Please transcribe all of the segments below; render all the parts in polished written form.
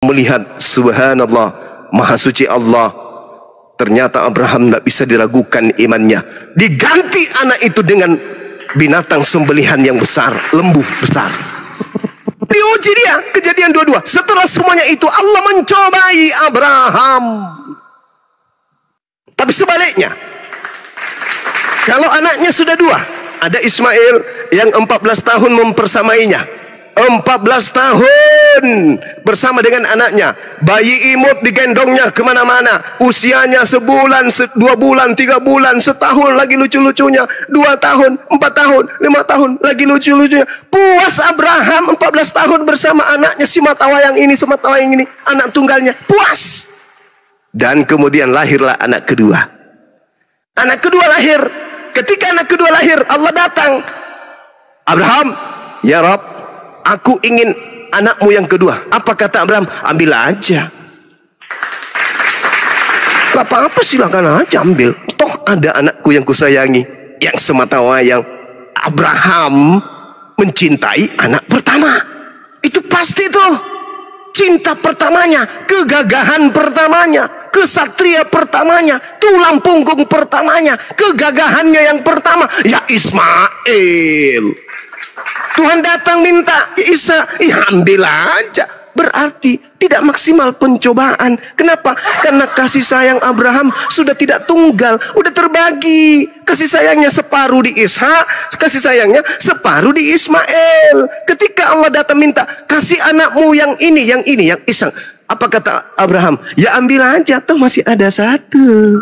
melihat, subhanallah, maha suci Allah, ternyata Abraham tidak bisa diragukan imannya. Diganti anak itu dengan binatang sembelihan yang besar, lembu besar. Diuji dia, Kejadian 22. Setelah semuanya itu Allah mencobai Abraham. Tapi sebaliknya, kalau anaknya sudah dua, ada Ismail yang 14 tahun mempersamainya. 14 tahun bersama dengan anaknya. Bayi imut digendongnya kemana-mana. Usianya sebulan, 2 bulan, 3 bulan, setahun lagi lucu-lucunya. 2 tahun, 4 tahun, 5 tahun lagi lucu-lucunya. Puas Abraham 14 tahun bersama anaknya, si matawayang ini, sematawayang ini, anak tunggalnya. Puas. Dan kemudian lahirlah anak kedua. Anak kedua lahir. Ketika anak kedua lahir, Allah datang. Abraham, ya Rabb, aku ingin anakmu yang kedua. Apa kata Abraham? Ambil aja. Gak apa-apa, silakan aja ambil. Toh ada anakku yang kusayangi, yang sematawayang. Abraham mencintai anak pertama. Itu pasti tuh. Cinta pertamanya, kegagahan pertamanya, kesatria pertamanya, tulang punggung pertamanya, kegagahannya yang pertama, ya Ismail. Tuhan datang minta Isa, ya ambil aja. Berarti tidak maksimal pencobaan. Kenapa? Karena kasih sayang Abraham sudah tidak tunggal, udah terbagi. Kasih sayangnya separuh di Ishak, kasih sayangnya separuh di Ismail. Ketika Allah datang minta, kasih anakmu yang ini, yang Ishak. Apa kata Abraham? Ya ambil aja, toh masih ada satu.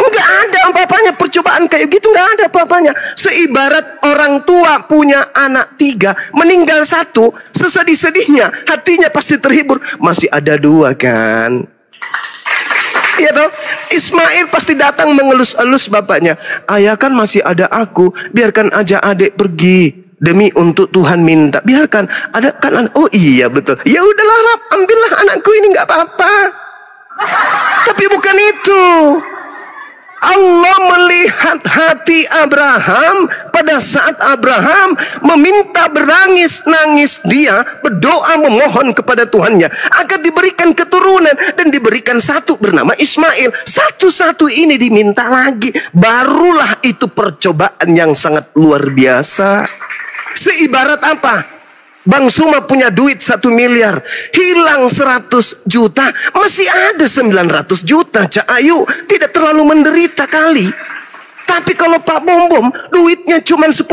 Enggak ada apa-apanya percobaan kayak gitu, enggak ada apa-apanya. Seibarat orang tua punya anak 3, meninggal 1, sesedih-sedihnya hatinya pasti terhibur, masih ada 2 kan. Iya toh? Ismail pasti datang mengelus-elus bapaknya. Ayah kan masih ada aku, biarkan aja adik pergi. Demi untuk Tuhan minta, biarkan ada kan. Oh iya betul. Ya udahlah Rab, ambillah anakku ini, enggak apa-apa. Tapi bukan itu. Allah melihat hati Abraham pada saat Abraham meminta berangis-nangis, dia berdoa memohon kepada Tuhannya agar diberikan keturunan dan diberikan satu bernama Ismail. Satu-satu ini diminta lagi. Barulah itu percobaan yang sangat luar biasa. Seibarat apa? Bang Suma punya duit 1 miliar, hilang 100 juta, masih ada 900 juta. Cak Ayu tidak terlalu menderita kali. Tapi kalau Pak Bom duitnya cuma 10.000,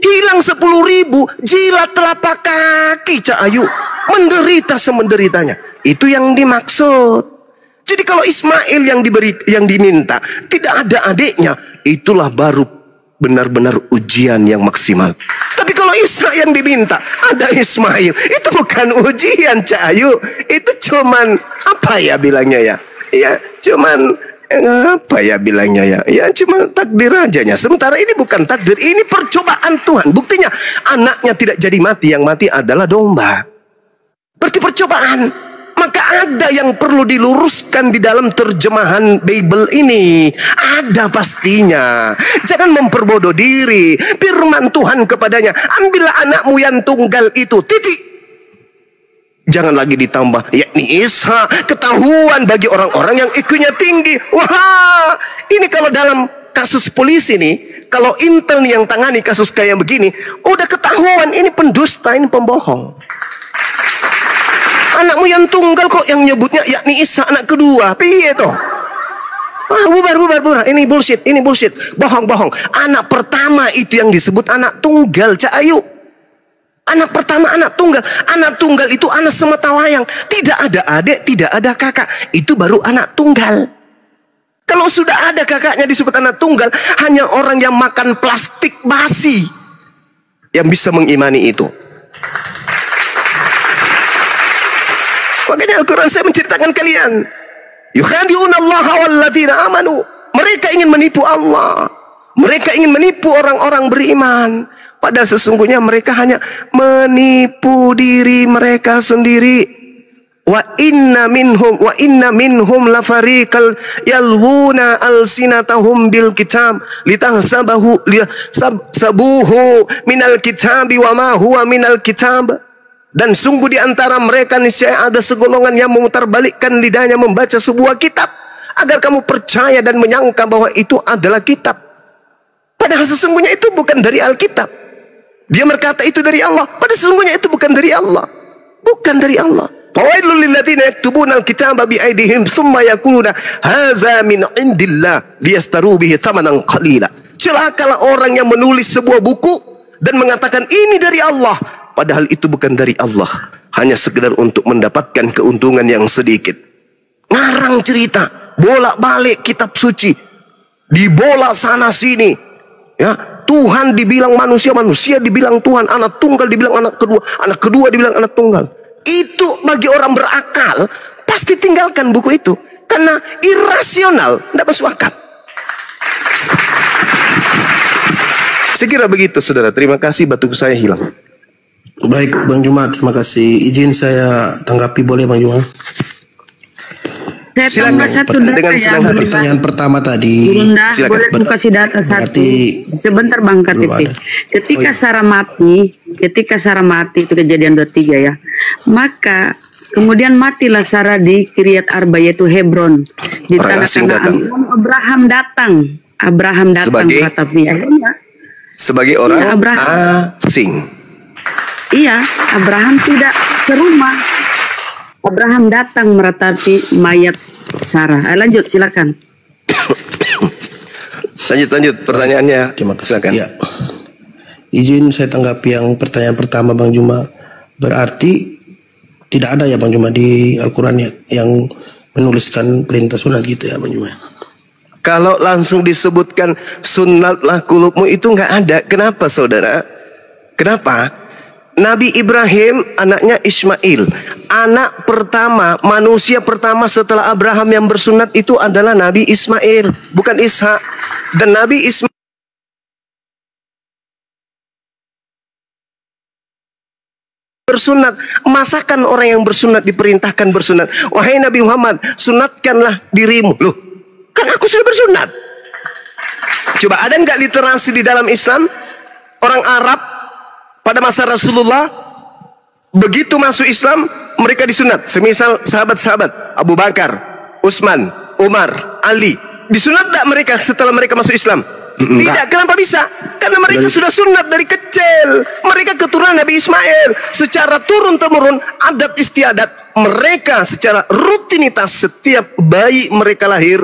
hilang 10.000, jilat telapak kaki Cak Ayu, menderita semenderitanya. Itu yang dimaksud. Jadi kalau Ismail yang diminta tidak ada adiknya, itulah baru benar-benar ujian yang maksimal. Tapi kalau Isa yang diminta ada Ismail, itu bukan ujian Cak Ayu. Itu cuman apa ya bilangnya ya? Ya cuman apa ya bilangnya ya? Ya cuman takdir ajanya. Sementara ini bukan takdir, ini percobaan Tuhan. Buktinya anaknya tidak jadi mati, yang mati adalah domba. Berarti percobaan. Maka ada yang perlu diluruskan di dalam terjemahan Bible ini. Ada pastinya. Jangan memperbodoh diri. Firman Tuhan kepadanya, ambillah anakmu yang tunggal itu, titik. Jangan lagi ditambah, yakni Isa. Ketahuan bagi orang-orang yang IQ-nya tinggi. Wah, ini kalau dalam kasus polisi nih, kalau Intel nih yang tangani kasus kayak begini, udah ketahuan ini pendusta, ini pembohong. Anakmu yang tunggal kok yang nyebutnya yakni Isa anak kedua. Piye toh? Ah, bubar. Ini bullshit, bohong. Anak pertama itu yang disebut anak tunggal, Cak Ayu. Anak pertama anak tunggal. Anak tunggal itu anak sematawayang. Tidak ada adik, tidak ada kakak. Itu baru anak tunggal. Kalau sudah ada kakaknya disebut anak tunggal, hanya orang yang makan plastik basi yang bisa mengimani itu. Makanya Al-Quran saya menceritakan kalian, yukhadi'unallaha walladzina amanu. Mereka ingin menipu Allah. Mereka ingin menipu orang-orang beriman. Padahal sesungguhnya mereka hanya menipu diri mereka sendiri. Wa inna minhum lafariqal yalwuna alsinatahum bil kitab litahsabuhu minal kitabi wa ma huwa minal kitab. Dan sungguh di antara mereka niscaya ada segolongan yang memutarbalikkan lidahnya membaca sebuah kitab agar kamu percaya dan menyangka bahwa itu adalah kitab. Padahal sesungguhnya itu bukan dari Alkitab. Dia berkata itu dari Allah, padahal sesungguhnya itu bukan dari Allah. Bukan dari Allah. Fawailul lilladzina yaktubuna al-kitaba biaydihim tsumma yaquluna hadza min indillah liyastaru bihi thamanan qalila. Celakalah orang yang menulis sebuah buku dan mengatakan ini dari Allah, padahal itu bukan dari Allah, hanya sekedar untuk mendapatkan keuntungan yang sedikit. Ngarang cerita, bolak-balik kitab suci, dibola sana sini. Ya, Tuhan dibilang manusia, manusia dibilang Tuhan, anak tunggal dibilang anak kedua dibilang anak tunggal. Itu bagi orang berakal pasti tinggalkan buku itu karena irasional, tidak masuk akal. Saya kira begitu, saudara. Terima kasih, batuk saya hilang. Baik, Bang Juma, terima kasih. Izin saya tanggapi, boleh Bang Juma? Saya tambah satu data ya. Pertanyaan pertama tadi. Bunda, boleh kasih data satu. Sebentar Bang KTP. Ketika Sarah mati, itu kejadian 23 ya. Maka kemudian matilah Sarah di Kiryat Arba, yaitu Hebron. Di tanah Kanaan. Abraham datang sebagai, kata akhirnya, sebagai orang iya, asing. Iya, Abraham tidak serumah. Abraham datang meratapi mayat Sarah. Lanjut, silakan. Lanjut pertanyaannya. Terima kasih. Silakan. Ya. Izin saya tanggapi yang pertanyaan pertama Bang Juma. Berarti tidak ada ya Bang Juma di Al-Quran yang menuliskan perintah sunat gitu ya Bang Juma? Kalau langsung disebutkan sunatlah kulubmu itu nggak ada. Kenapa saudara? Kenapa? Nabi Ibrahim anaknya Ismail, anak pertama, manusia pertama setelah Abraham yang bersunat itu adalah Nabi Ismail, bukan Ishak. Dan Nabi Ismail bersunat, masakan orang yang bersunat diperintahkan bersunat. Wahai Nabi Muhammad, sunatkanlah dirimu. Loh, kan aku sudah bersunat. Coba ada nggak literasi di dalam Islam? Orang Arab pada masa Rasulullah begitu masuk Islam mereka disunat. Semisal sahabat-sahabat Abu Bakar, Utsman, Umar, Ali, disunat tidak mereka setelah mereka masuk Islam? Tidak. Kenapa bisa? Karena mereka sudah sunat dari kecil. Mereka keturunan Nabi Ismail. Secara turun-temurun, adat istiadat mereka secara rutinitas setiap bayi mereka lahir,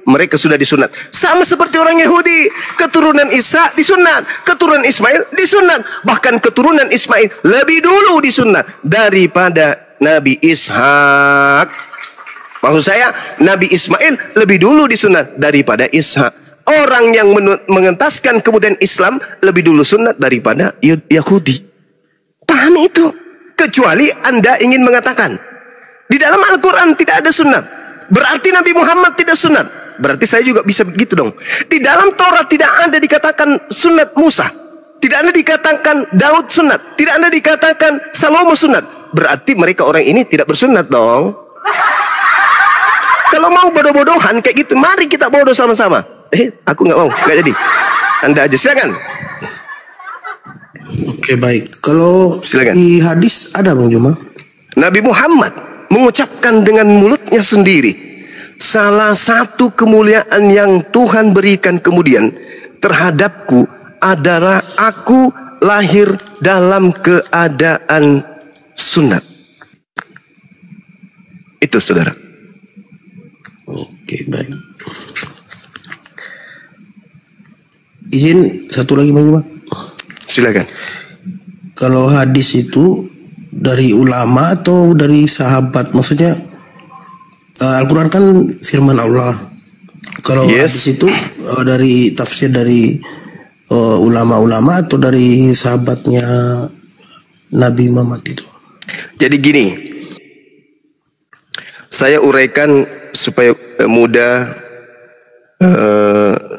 mereka sudah disunat. Sama seperti orang Yahudi, keturunan Isa disunat, keturunan Ismail disunat. Bahkan keturunan Ismail lebih dulu disunat daripada Nabi Ishak. Maksud saya, Nabi Ismail lebih dulu disunat daripada Ishak. Orang yang mengentaskan kemudian Islam lebih dulu sunat daripada Yahudi. Pahami itu. Kecuali Anda ingin mengatakan di dalam Al-Quran tidak ada sunat, berarti Nabi Muhammad tidak sunat. Berarti saya juga bisa begitu dong. Di dalam Taurat tidak ada dikatakan sunat Musa, tidak ada dikatakan Daud sunat, tidak ada dikatakan Salomo sunat. Berarti mereka orang ini tidak bersunat dong. Kalau mau bodoh-bodohan kayak gitu, mari kita bodoh sama-sama. Aku nggak mau, nggak jadi. Anda aja, silakan. Oke, baik. Kalau silakan. Di hadis ada Bang Juma, Nabi Muhammad mengucapkan dengan mulutnya sendiri, salah satu kemuliaan yang Tuhan berikan kemudian terhadapku adalah aku lahir dalam keadaan sunat. Itu saudara. Oke, baik. Izin satu lagi Bang Juma. Silakan. Kalau hadis itu dari ulama atau dari sahabat? Maksudnya Al-Quran kan firman Allah. Kalau hadis itu dari tafsir dari ulama-ulama atau dari sahabatnya Nabi Muhammad itu? Jadi gini, saya uraikan supaya mudah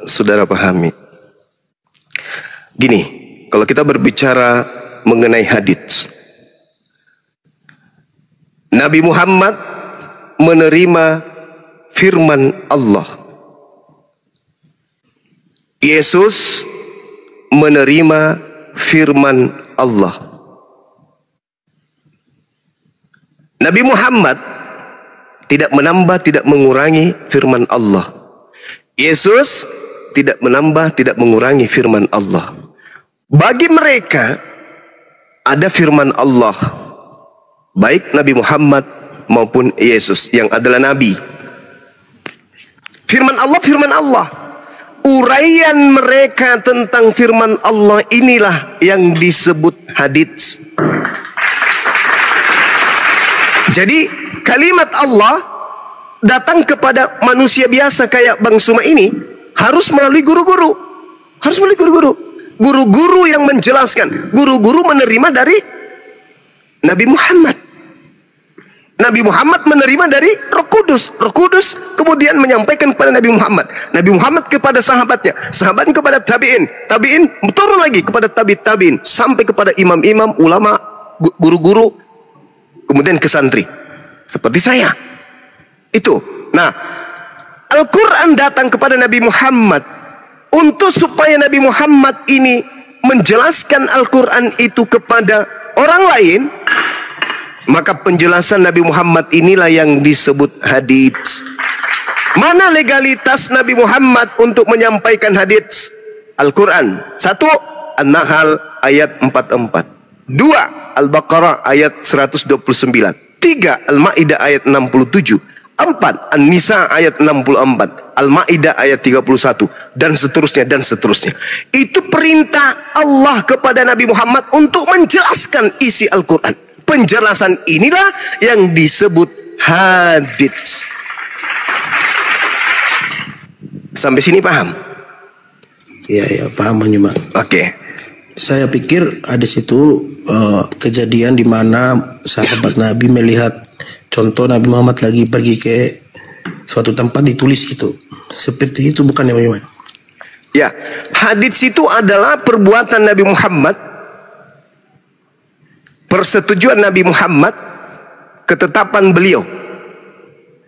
saudara pahami. Gini, kalau kita berbicara mengenai hadits, Nabi Muhammad menerima firman Allah. Yesus menerima firman Allah. Nabi Muhammad tidak menambah, tidak mengurangi firman Allah. Yesus tidak menambah, tidak mengurangi firman Allah. Bagi mereka ada firman Allah, baik Nabi Muhammad maupun Yesus yang adalah Nabi. Firman Allah. Uraian mereka tentang firman Allah inilah yang disebut hadits. Jadi kalimat Allah datang kepada manusia biasa kayak Bang Suma ini harus melalui guru-guru. Guru-guru yang menjelaskan. Guru-guru menerima dari Nabi Muhammad. Nabi Muhammad menerima dari Roh Kudus. Roh Kudus kemudian menyampaikan kepada Nabi Muhammad. Nabi Muhammad kepada sahabatnya. Sahabat kepada tabi'in. Tabi'in turun lagi kepada tabi'in. Sampai kepada imam-imam, ulama, guru-guru. Kemudian ke santri. Seperti saya. Itu. Nah, Al-Quran datang kepada Nabi Muhammad. Untuk supaya Nabi Muhammad ini menjelaskan Al-Quran itu kepada orang lain. Maka penjelasan Nabi Muhammad inilah yang disebut hadits. Mana legalitas Nabi Muhammad untuk menyampaikan hadits? Al-Quran. 1. An-Nahl ayat 44. 2. Al-Baqarah ayat 129. 3. Al-Ma'idah ayat 67. 4. An-Nisa ayat 64. Al-Ma'idah ayat 31. Dan seterusnya, dan seterusnya. Itu perintah Allah kepada Nabi Muhammad untuk menjelaskan isi Al-Quran. Penjelasan inilah yang disebut hadits. Sampai sini paham? Ya, paham Bang Juma. Oke. Saya pikir ada situ kejadian di mana sahabat Nabi melihat contoh Nabi Muhammad lagi pergi ke suatu tempat ditulis gitu. Seperti itu bukan ya Bang Juma? Ya, hadits itu adalah perbuatan Nabi Muhammad, persetujuan Nabi Muhammad, ketetapan beliau,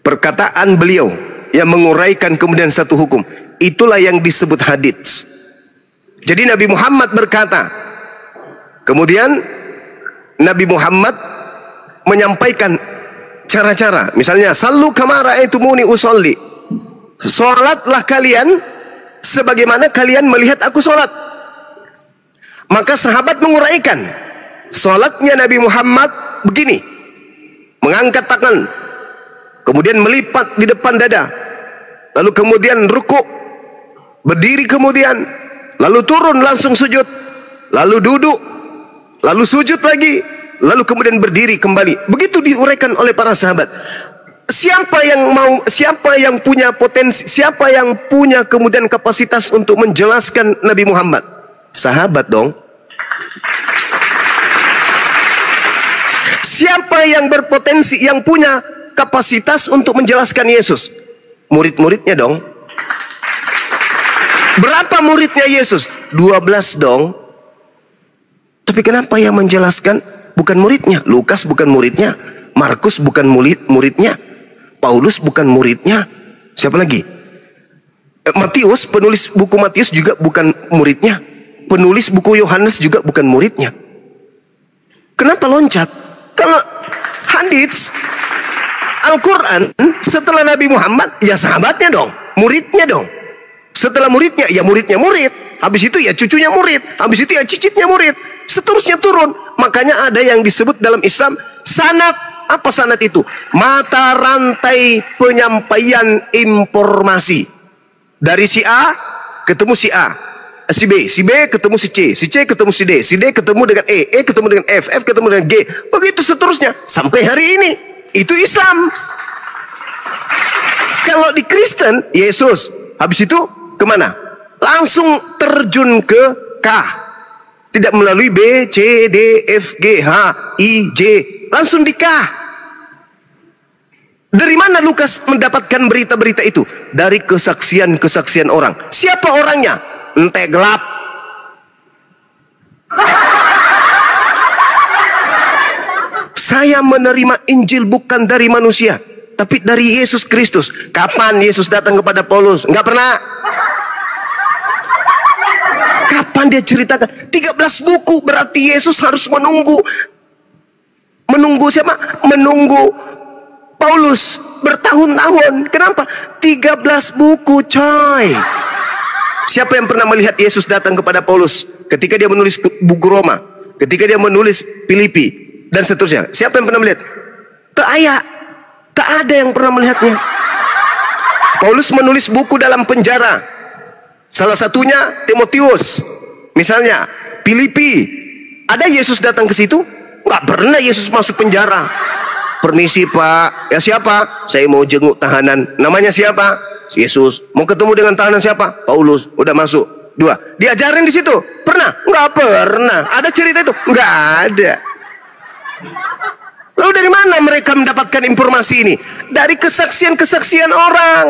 perkataan beliau yang menguraikan kemudian satu hukum. Itulah yang disebut hadits. Jadi Nabi Muhammad berkata, kemudian Nabi Muhammad menyampaikan cara-cara. Misalnya, sallu kama ra'aitumuni usolli. Salatlah kalian sebagaimana kalian melihat aku salat. Maka sahabat menguraikan. Salatnya Nabi Muhammad begini. Mengangkat tangan. Kemudian melipat di depan dada. Lalu kemudian rukuk. Berdiri kemudian. Lalu turun langsung sujud. Lalu duduk. Lalu sujud lagi. Lalu kemudian berdiri kembali. Begitu diuraikan oleh para sahabat. Siapa yang punya potensi, siapa yang punya kemudian kapasitas untuk menjelaskan Nabi Muhammad? Sahabat dong. Siapa yang berpotensi, yang punya kapasitas untuk menjelaskan Yesus? Murid-muridnya dong. Berapa muridnya Yesus? 12 dong. Tapi kenapa yang menjelaskan bukan muridnya? Lukas bukan muridnya, Markus bukan muridnya, Paulus bukan muridnya. Siapa lagi? Matius, penulis buku Matius juga bukan muridnya. Penulis buku Yohanes juga bukan muridnya. Kenapa loncat? Kalau hadits Al-Quran setelah Nabi Muhammad, ya sahabatnya dong, muridnya dong. Setelah muridnya, ya muridnya murid. Habis itu ya cucunya murid. Habis itu ya cicitnya murid. Seterusnya turun. Makanya ada yang disebut dalam Islam sanad. Apa sanad itu? Mata rantai penyampaian informasi. Dari si A ketemu si A, si B ketemu si C ketemu si D ketemu dengan E ketemu dengan F ketemu dengan G, begitu seterusnya sampai hari ini. Itu Islam. Kalau di Kristen, Yesus, habis itu kemana? Langsung terjun ke K, tidak melalui B, C, D, F, G, H, I, J, langsung di K. Dari mana Lukas mendapatkan berita-berita itu? Dari kesaksian-kesaksian orang. Siapa orangnya? Ente gelap. Saya menerima Injil bukan dari manusia, tapi dari Yesus Kristus. Kapan Yesus datang kepada Paulus? Enggak pernah. Kapan dia ceritakan? 13 buku, berarti Yesus harus menunggu Menunggu siapa? Menunggu Paulus bertahun-tahun. Kenapa? 13 buku, coy. Siapa yang pernah melihat Yesus datang kepada Paulus ketika dia menulis buku Roma, ketika dia menulis Filipi, dan seterusnya? Siapa yang pernah melihat? Tak ada yang pernah melihatnya. Paulus menulis buku dalam penjara. Salah satunya Timotius. Misalnya Filipi. Ada Yesus datang ke situ? Nggak pernah Yesus masuk penjara. Permisi Pak. Ya siapa? Saya mau jenguk tahanan. Namanya siapa? Yesus. Mau ketemu dengan tahanan siapa? Paulus. Udah masuk. 2. Diajarin di situ? Pernah? Nggak pernah. Ada cerita itu? Nggak ada. Lalu dari mana mereka mendapatkan informasi ini? Dari kesaksian-kesaksian orang.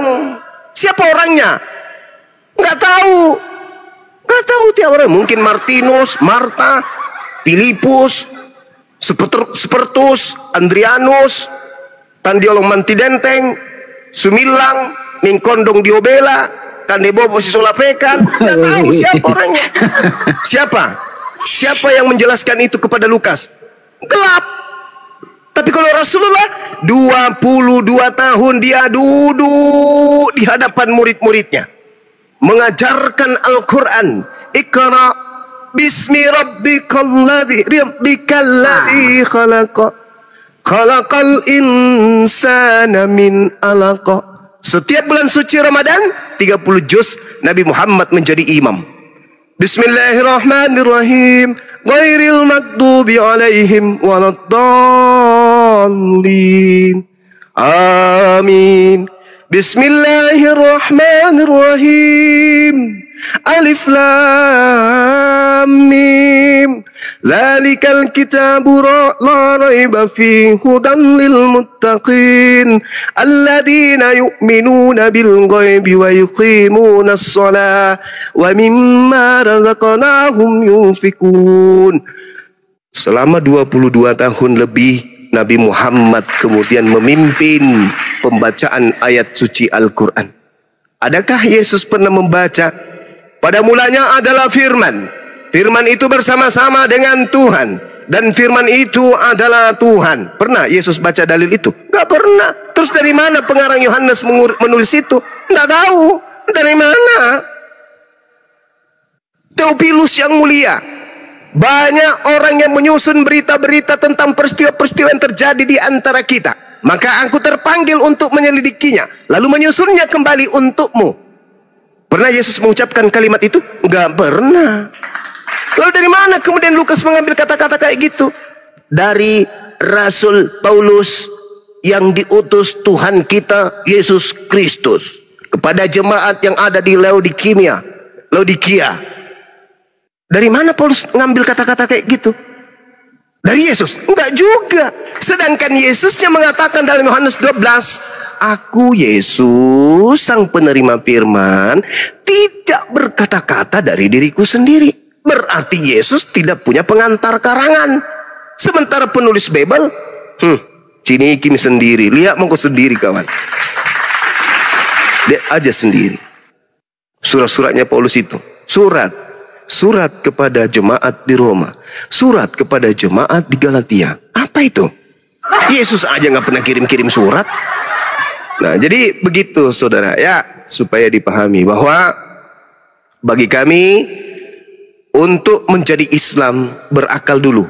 Siapa orangnya? Nggak tahu. Nggak tahu tiap orang. Mungkin Martinus, Marta, Filipus, Spertus, Andrianus, Tandiolong Mantidenteng, Sumilang, Mingkondong Diobela, Kandebobo Sisolapekan. Nggak tahu siapa orangnya. Siapa yang menjelaskan itu kepada Lukas? Gelap. Tapi kalau Rasulullah 22 tahun dia duduk di hadapan murid-muridnya, mengajarkan Al-Quran. Iqra bismi rabbikalladzi khalaqa khalaqal insana min alaqa. Setiap bulan suci Ramadan 30 juz Nabi Muhammad menjadi imam. Bismillahirrahmanirrahim. Ghairil maghdubi alaihim waladdallin. Amin. Bismillahirrahmanirrahim. Alif lam mim. Zalikal kitabu la raiba fihi hudan lil muttaqin alladzina yu'minuna bil ghaibi wa yuqimuna as-shalah wa mimma razaqnahum yunfikun. Selama 22 tahun lebih Nabi Muhammad kemudian memimpin pembacaan ayat suci Al-Quran. Adakah Yesus pernah membaca? Pada mulanya adalah firman. Firman itu bersama-sama dengan Tuhan. Dan firman itu adalah Tuhan. Pernah Yesus baca dalil itu? Gak pernah. Terus dari mana pengarang Yohanes menulis itu? Gak tahu. Dari mana? Theophilus yang mulia. Banyak orang yang menyusun berita-berita tentang peristiwa-peristiwa yang terjadi di antara kita. Maka aku terpanggil untuk menyelidikinya. Lalu menyusunnya kembali untukmu. Pernah Yesus mengucapkan kalimat itu? Enggak pernah. Lalu dari mana kemudian Lukas mengambil kata-kata kayak gitu? Dari Rasul Paulus yang diutus Tuhan kita Yesus Kristus kepada jemaat yang ada di Laodikia. Dari mana Paulus mengambil kata-kata kayak gitu? Dari Yesus? Enggak juga. Sedangkan Yesusnya mengatakan dalam Yohanes 12, aku Yesus sang penerima firman tidak berkata-kata dari diriku sendiri. Berarti Yesus tidak punya pengantar karangan. Sementara penulis Bible, Cini Kim sendiri. Lihat mongko sendiri kawan. Lihat aja sendiri. Surat-suratnya Paulus itu. Surat kepada jemaat di Roma. Surat kepada jemaat di Galatia. Apa itu? Yesus aja nggak pernah kirim-kirim surat. Nah, jadi begitu saudara ya, supaya dipahami bahwa bagi kami untuk menjadi Islam berakal dulu.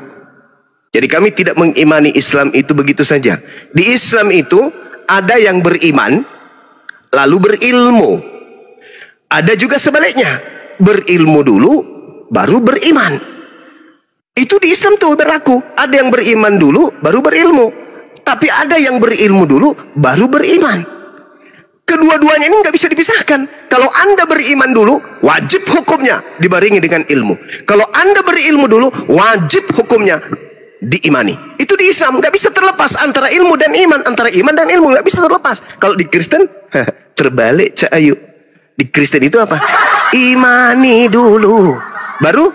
Jadi kami tidak mengimani Islam itu begitu saja. Di Islam itu ada yang beriman lalu berilmu. Ada juga sebaliknya, berilmu dulu baru beriman. Itu di Islam tuh berlaku. Ada yang beriman dulu baru berilmu. Tapi ada yang berilmu dulu baru beriman. Kedua-duanya ini nggak bisa dipisahkan. Kalau Anda beriman dulu, wajib hukumnya dibarengi dengan ilmu. Kalau Anda berilmu dulu, wajib hukumnya diimani. Itu di Islam nggak bisa terlepas antara ilmu dan iman, antara iman dan ilmu nggak bisa terlepas. Kalau di Kristen terbalik, Cak Ayu. Di Kristen itu apa? Imani dulu, baru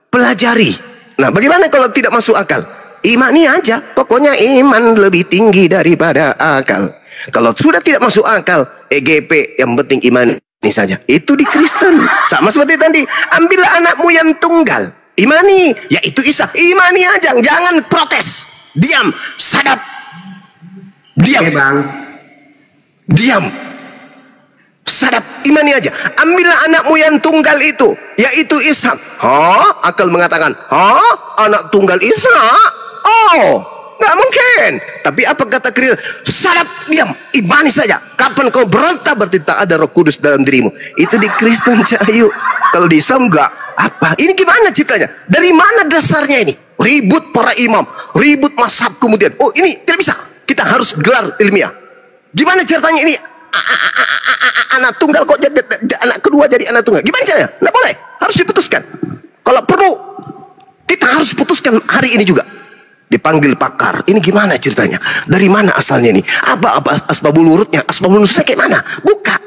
pelajari. Nah, bagaimana kalau tidak masuk akal? Imani aja, pokoknya iman lebih tinggi daripada akal. Kalau sudah tidak masuk akal, EGP, yang penting iman ini saja. Itu di Kristen. Sama seperti tadi, ambillah anakmu yang tunggal, imani, yaitu Isa, imani aja, jangan protes. Diam. Sadap. Diam. Oke, Bang. Diam. Sadap, imani aja. Ambillah anakmu yang tunggal itu, yaitu Ishak. Akal mengatakan, anak tunggal Ishak? Oh, nggak mungkin. Tapi apa kata Kristen? Sadap, diam, imani saja. Kapan kau berontak berarti tak ada Roh Kudus dalam dirimu. Itu di Kristen, Cahyu. Kalau di Islam enggak. Apa? Ini gimana ceritanya? Dari mana dasarnya ini? Ribut para imam, ribut mazhab kemudian. Oh, ini tidak bisa. Kita harus gelar ilmiah. Gimana ceritanya ini? Anak tunggal kok jadi anak kedua jadi anak tunggal. Gimana caranya? Nggak boleh. Harus diputuskan. Kalau perlu kita harus putuskan hari ini juga. Dipanggil pakar. Ini gimana ceritanya? Dari mana asalnya ini? Apa asbabul wurudnya? Asbabul nuzulnya kayak mana? Buka.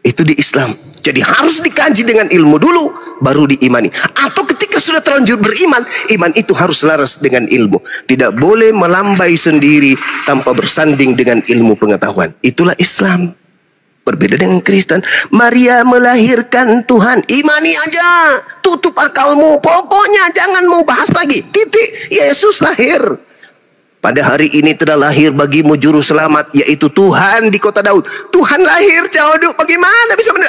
Itu di Islam. Jadi harus dikaji dengan ilmu dulu baru diimani. Atau ketika sudah terlanjur beriman, iman itu harus selaras dengan ilmu. Tidak boleh melambai sendiri tanpa bersanding dengan ilmu pengetahuan. Itulah Islam. Berbeda dengan Kristen. Maria melahirkan Tuhan. Imani aja. Tutup akalmu. Pokoknya jangan mau bahas lagi. Titik. Yesus lahir. Pada hari ini telah lahir bagimu juru selamat, yaitu Tuhan di kota Daud. Tuhan lahir, Cawdu. Bagaimana bisa benar?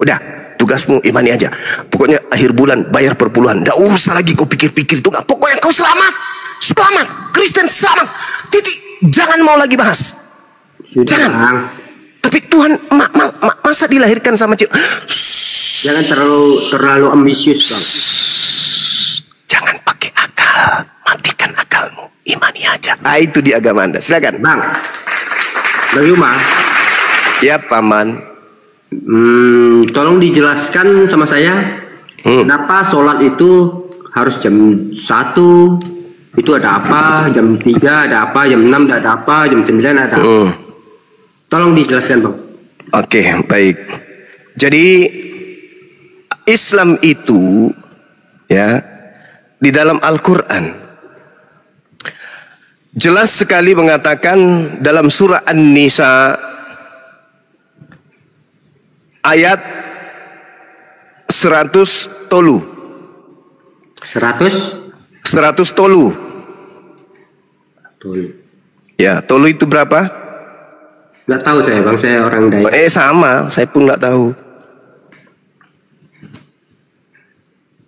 Udah, tugasmu imani aja. Pokoknya akhir bulan bayar per puluhan. Nggak usah lagi kau pikir-pikir itu. Nggak. Pokoknya kau selamat. Selamat. Kristen selamat. Titik. Jangan mau lagi bahas. Jangan. Tapi Tuhan masa dilahirkan sama cewek? Jangan terlalu ambisius, Bang. Jangan pakai akal. Matikan akalmu. Imani aja. Itu di agama Anda. Silakan. Bang Yuma. Ya, Paman. Tolong dijelaskan sama saya. Kenapa sholat itu harus jam 1? Itu ada apa? Jam 3 ada apa? Jam 6 ada apa? Jam 9 ada apa? Tolong dijelaskan, Bang. Oke, baik. Jadi Islam itu ya di dalam Al-Quran jelas sekali mengatakan dalam surah An-Nisa ayat 100 tolu. 100 tolu. Ya, tolu itu berapa? Nggak tahu saya, Bang. Saya orang Dayak. Sama, saya pun nggak tahu.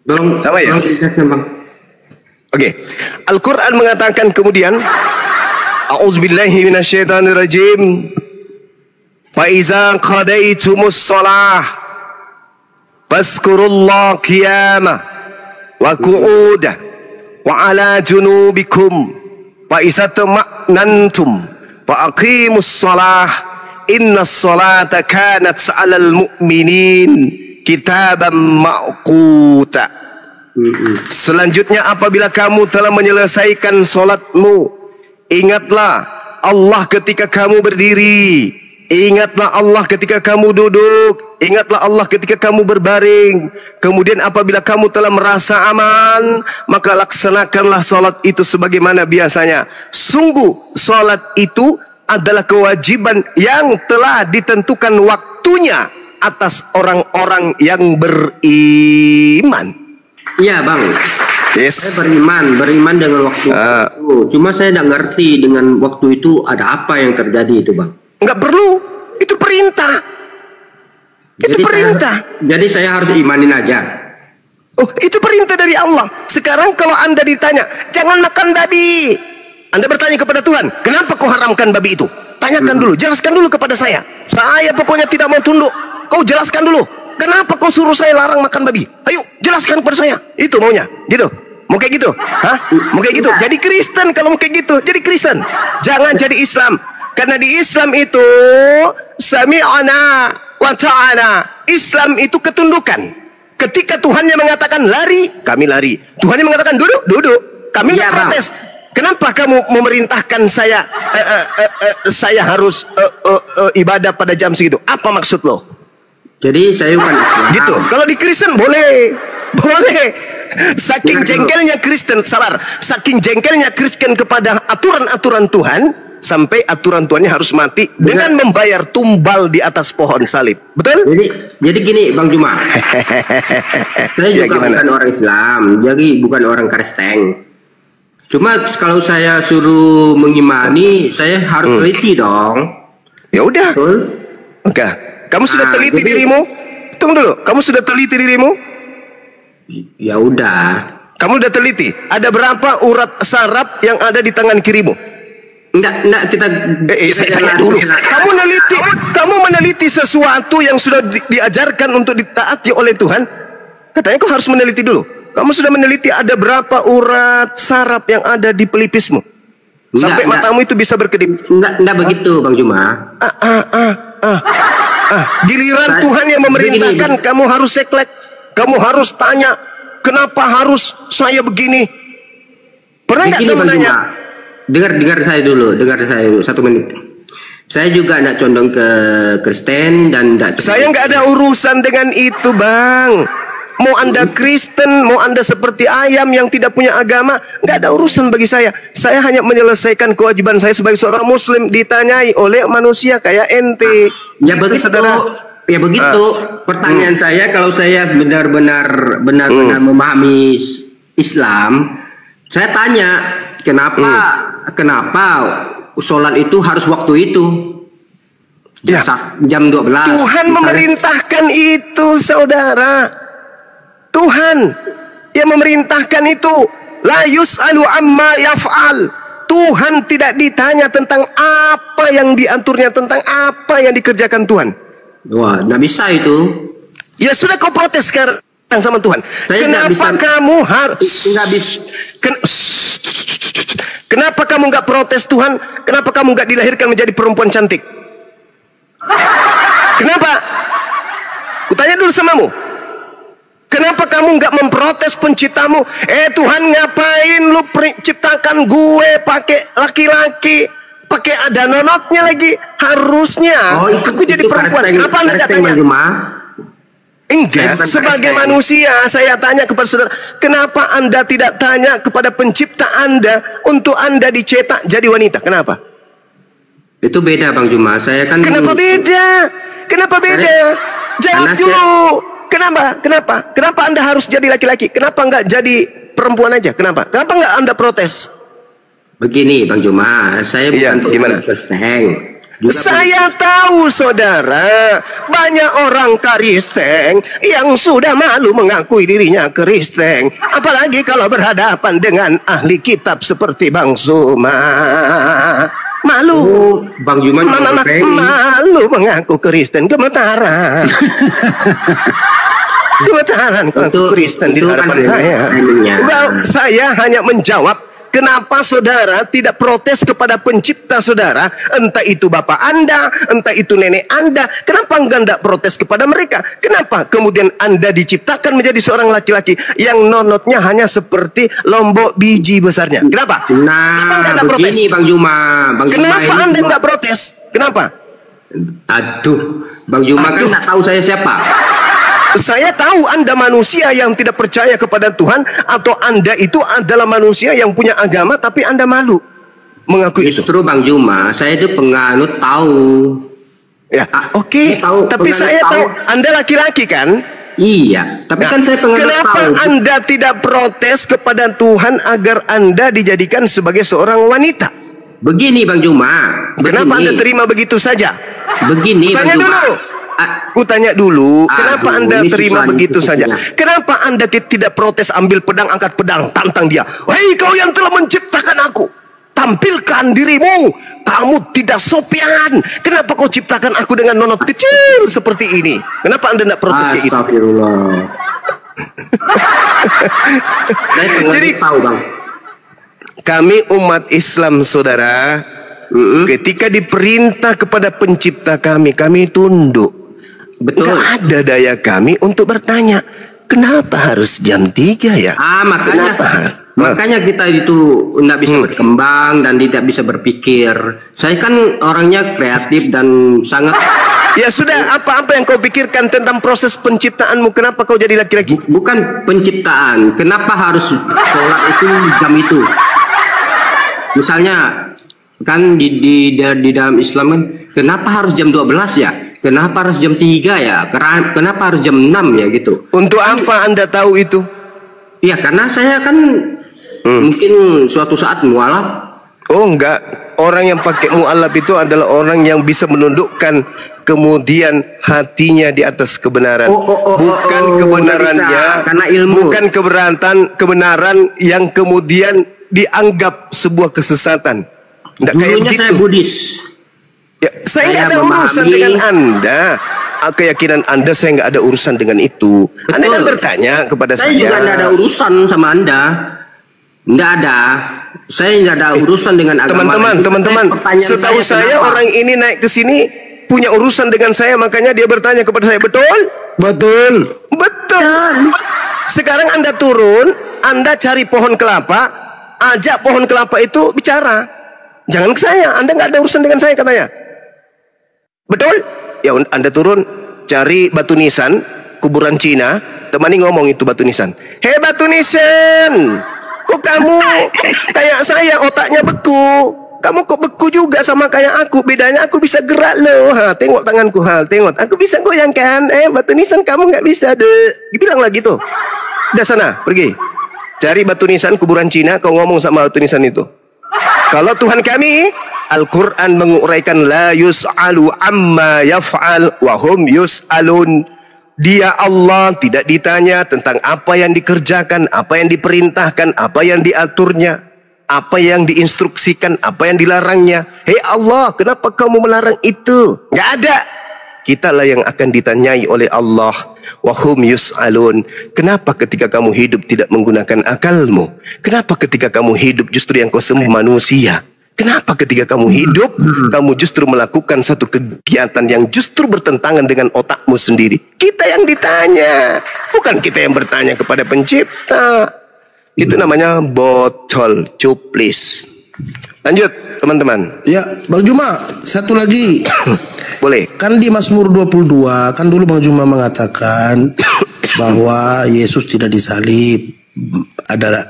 Sama ya? Bang. Oke. Al-Quran mengatakan kemudian, A'udzubillahi minasyaitonirrajim. Fa iza qadaitumus shalah fazkurullah qiyamah wa qu'udah wa ala junubikum fa iza tama'nantum fa aqimus shalah innas salata kanat 'alal mu'minin kitaban ma'quta. Selanjutnya apabila kamu telah menyelesaikan solatmu, ingatlah Allah ketika kamu berdiri, ingatlah Allah ketika kamu duduk, ingatlah Allah ketika kamu berbaring. Kemudian apabila kamu telah merasa aman, maka laksanakanlah solat itu sebagaimana biasanya. Sungguh solat itu adalah kewajiban yang telah ditentukan waktunya atas orang-orang yang beriman. Iya, Bang. Yes. Saya beriman dengan waktu itu. Cuma saya tidak ngerti dengan waktu itu ada apa yang terjadi itu, Bang. Enggak perlu, itu perintah. Itu perintah. Jadi saya harus imanin aja. Oh, itu perintah dari Allah. Sekarang kalau Anda ditanya, jangan makan babi. Anda bertanya kepada Tuhan, kenapa kau haramkan babi itu? Tanyakan dulu, jelaskan dulu kepada saya. Saya pokoknya tidak mau tunduk. Kau jelaskan dulu. Kenapa kau suruh saya larang makan babi? Ayo, jelaskan kepada saya. Itu maunya, gitu. Mau kayak gitu? Hah? Mau kayak gitu? Jadi Kristen kalau mau kayak gitu. Jadi Kristen. Jangan jadi Islam. Karena di Islam itu sami'ana wa ta'ana. Islam itu ketundukan. Ketika Tuhannya mengatakan lari, kami lari. Tuhannya mengatakan duduk, duduk. Kami nggak protes. Kenapa kamu memerintahkan saya saya harus ibadah pada jam segitu? Apa maksud lo? Jadi saya bukan Islam. Gitu. Kalau di Kristen boleh. Boleh. Saking jengkelnya Kristen, sabar. Saking jengkelnya Kristen kepada aturan-aturan Tuhan, sampai aturan Tuhannya harus mati dengan membayar tumbal di atas pohon salib. Betul? Jadi gini Bang Juma. Saya Ya, juga gimana? bukan orang Islam, jadi bukan orang Kristen. Cuma kalau saya suruh mengimani, saya harus teliti dong. Ya udah. Betul? Oke. Kamu sudah Nah, teliti jadi- dirimu? Tunggu dulu. Kamu sudah teliti dirimu? Ya udah. Kamu sudah teliti. Ada berapa urat saraf yang ada di tangan kirimu? Enggak kita Saya tanya dulu. Kamu meneliti sesuatu yang sudah diajarkan untuk ditaati oleh Tuhan. Katanya kau harus meneliti dulu. Kamu sudah meneliti ada berapa urat saraf yang ada di pelipismu? Sampai matamu itu bisa berkedip. Enggak begitu Bang Juma. Giliran Saya- Tuhan yang memerintahkan, begini. kamu harus seklek. Kamu harus tanya, kenapa harus saya begini? Pernah nggak Begini kamu Bang tanya? Juma. Dengar saya dulu 1 menit. Saya juga enggak condong ke Kristen dan enggak Saya nggak ada urusan dengan itu, Bang. Mau Anda Kristen, mau Anda seperti ayam yang tidak punya agama, nggak ada urusan bagi saya. Saya hanya menyelesaikan kewajiban saya sebagai seorang Muslim, ditanyai oleh manusia kayak ente. Ya Gitu, begitu, saudara. ya begitu. Pertanyaan saya, kalau saya benar-benar memahami Islam, saya tanya kenapa sholat itu harus waktu itu Ya. jam 12. Tuhan memerintahkan itu, saudara. Tuhan yang memerintahkan itu. La yus'alu amma yaf'al. Tuhan tidak ditanya tentang apa yang diaturnya, tentang apa yang dikerjakan Tuhan. Wah, nggak bisa itu. Ya sudah, kau protes sekarang sama Tuhan. Saya nggak Kenapa bisa- kamu harus? Nggak bisa. Kenapa kamu nggak protes Tuhan? Kenapa kamu nggak dilahirkan menjadi perempuan cantik? Kenapa? Kutanya dulu samamu. Kenapa kamu nggak memprotes penciptamu? Tuhan, ngapain lu ciptakan gue pakai laki-laki, pakai ada nonotnya lagi? Harusnya aku jadi perempuan. Kenapa anda nggak tanya? Enggak, sebagai manusia saya tanya kepada saudara, kenapa Anda tidak tanya kepada pencipta Anda untuk Anda dicetak jadi wanita? Kenapa? Itu beda Bang Juma. Saya kan Kenapa beda? Kenapa beda? Jawab karena dulu. Kenapa Anda harus jadi laki-laki? Kenapa enggak jadi perempuan aja? Kenapa enggak Anda protes? Begini Bang Juma, saya Iya, bukan gimana? Kristen. Saya tahu saudara, banyak orang Kristen yang sudah malu mengakui dirinya Kristen, apalagi kalau berhadapan dengan ahli kitab seperti Bang Suma. Malu. Bang Juma Malu mengaku Kristen, gemetaran. Gemetaran mengaku Kristen di hadapan saya. Well, saya hanya menjawab, kenapa saudara tidak protes kepada pencipta saudara? Entah itu bapak Anda, entah itu nenek Anda. Kenapa enggak protes kepada mereka? Kenapa kemudian Anda diciptakan menjadi seorang laki-laki yang nonotnya hanya seperti lombok biji besarnya? Kenapa? Kenapa enggak ada protes? Begini Bang Juma. Kenapa Anda enggak protes? Kenapa? Aduh, Bang Juma kan nggak tahu saya siapa. Saya tahu Anda manusia yang tidak percaya kepada Tuhan, atau Anda itu adalah manusia yang punya agama tapi Anda malu mengakui itu. Justru Bang Juma, saya itu penganut tahu. Ya, oke. Tapi saya tahu Anda laki-laki kan? Iya, tapi kan saya penganut Kenapa tahu. Anda tidak protes kepada Tuhan agar Anda dijadikan sebagai seorang wanita? Begini Bang Juma. Kenapa Anda terima begitu saja? Begini Bang Tanya Juma. dulu. Kutanya dulu, kenapa Anda ini terima susah begitu nih, saja? susahnya. Kenapa Anda tidak protes, ambil pedang, angkat pedang, tantang dia? Hei kau yang telah menciptakan aku, tampilkan dirimu. Kamu tidak sopian. Kenapa kau ciptakan aku dengan nonot kecil seperti ini? Kenapa Anda tidak protes kayak gitu? Astagfirullah. Saya penganut Jadi, tahu Bang. Kami umat Islam saudara, ketika diperintah kepada pencipta kami tunduk. Betul. Nggak ada daya kami untuk bertanya, kenapa harus jam 3 ya? Makanya Kenapa? makanya kita itu tidak bisa berkembang dan tidak bisa berpikir. Saya kan orangnya kreatif dan sangat. Ya sudah, apa-apa yang kau pikirkan tentang proses penciptaanmu? Kenapa kau jadi laki-laki? Bukan penciptaan. Kenapa harus sholat itu jam itu? Misalnya kan di dalam Islam kan, kenapa harus jam 12 ya? Kenapa harus jam 3 ya? Kenapa harus jam 6 ya gitu? Untuk apa Anda tahu itu? Ya karena saya kan mungkin suatu saat mualaf. Oh enggak, orang yang pakai mu'alaf itu adalah orang yang bisa menundukkan kemudian hatinya di atas kebenaran. Bukan kebenarannya, karena ilmu. Bukan kebenaran yang kemudian dianggap sebuah kesesatan. Enggak kayak Dulunya begitu. saya Buddhis. Ya, saya nggak ada urusan dengan Anda. Keyakinan Anda saya nggak ada urusan dengan itu. Betul. Anda kan bertanya kepada saya. Saya juga nggak ada urusan sama Anda. Nggak ada. Saya nggak ada urusan dengan agama. Teman-teman, setahu saya orang ini naik ke sini punya urusan dengan saya, makanya dia bertanya kepada saya, betul? Betul. Sekarang Anda turun, Anda cari pohon kelapa, ajak pohon kelapa itu bicara. Jangan ke saya, Anda nggak ada urusan dengan saya katanya. Betul? Ya Anda turun, cari batu nisan, kuburan Cina, temani ngomong itu batu nisan. Hei batu nisan, kok kamu kayak saya otaknya beku? Kamu kok beku juga sama kayak aku? Bedanya aku bisa gerak loh. Tengok tanganku, tengok. Aku bisa goyangkan. Batu nisan kamu nggak bisa deh. Dibilang lagi tuh. Udah sana, pergi. Cari batu nisan kuburan Cina, kau ngomong sama batu nisan itu. Kalau Tuhan kami, Al-Quran menguraikan la yus'alu amma yaf'al wa hum yus'alun. Dia Allah tidak ditanya tentang apa yang dikerjakan, apa yang diperintahkan, apa yang diaturnya, apa yang diinstruksikan, apa yang dilarangnya. Hei Allah, kenapa kamu melarang itu? Nggak ada. Kitalah yang akan ditanyai oleh Allah. Wahum yus'alun. Kenapa ketika kamu hidup tidak menggunakan akalmu? Kenapa ketika kamu hidup justru yang kau sembah manusia? Kenapa ketika kamu hidup kamu justru melakukan satu kegiatan yang justru bertentangan dengan otakmu sendiri? Kita yang ditanya, bukan kita yang bertanya kepada pencipta. Itu namanya botol cuplis. Lanjut teman-teman. Ya Bang Juma, satu lagi. Boleh. Kan di Mazmur 22 kan dulu Bang Juma mengatakan bahwa Yesus tidak disalib. Adalah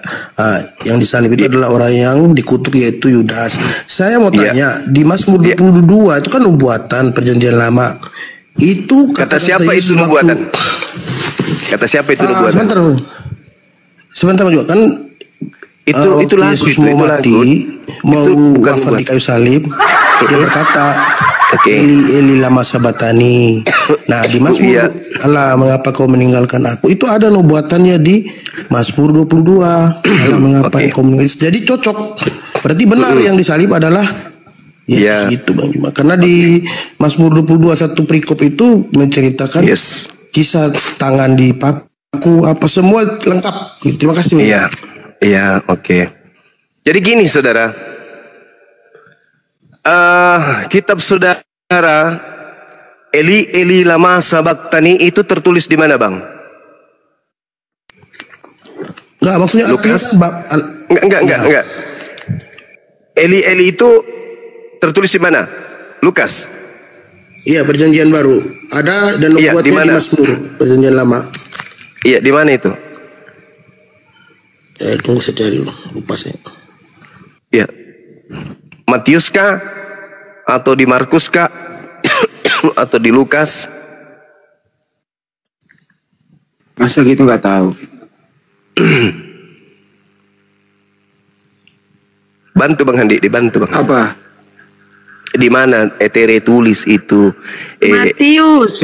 yang disalib itu adalah orang yang dikutuk, yaitu Yudas. Saya mau tanya, di Mazmur 22 itu kan nubuatan perjanjian lama. Itu kata siapa itu nubuatan? Kata siapa itu nubuatan? Sebentar Bang Juma, kan itu lagu, Yesus mau mati, mau wafat di kayu salib, dia berkata, Eli Eli lama sabatani. Nah di Mazmur Allah mengapa kau meninggalkan aku, itu ada nubuatannya di Mazmur 22. Allah mengapa kau meninggalkan. Jadi cocok, berarti benar yang disalib adalah Yesus gitu Bang Juma. Karena di Mazmur 22 satu perikop itu menceritakan kisah tangan dipaku, apa semua lengkap. Terima kasih. Iya, oke. Jadi gini saudara, kitab saudara Eli Eli lama sabaktani itu tertulis di mana Bang? Enggak, maksudnya Lukas? Enggak. Eli Eli itu tertulis di mana? Lukas. Iya, perjanjian baru. Ada dan nubuatnya di Mazmur perjanjian lama. Iya, di mana itu? Tunggu saya cari dulu, lupa saya. Ya, Matius kah? Atau di Markus kah? Atau di Lukas? Masa gitu nggak tahu? Bantu Bang Handi, dibantu Bang. Apa? Di mana Etere tulis itu? Matius.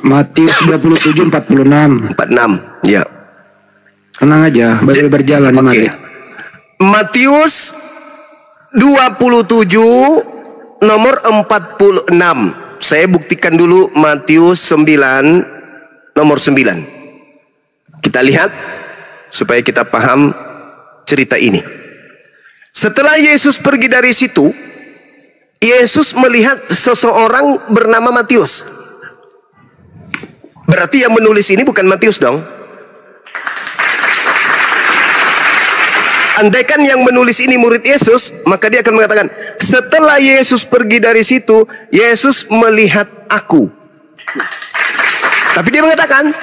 Matius 27:46. 46, ya. Tenang aja, Bible berjalan. Matius 27 nomor 46. Saya buktikan dulu Matius 9 nomor 9. Kita lihat supaya kita paham cerita ini. Setelah Yesus pergi dari situ, Yesus melihat seseorang bernama Matius. Berarti yang menulis ini bukan Matius dong. Andaikan yang menulis ini murid Yesus, maka dia akan mengatakan, setelah Yesus pergi dari situ, Yesus melihat aku. Tapi dia mengatakan,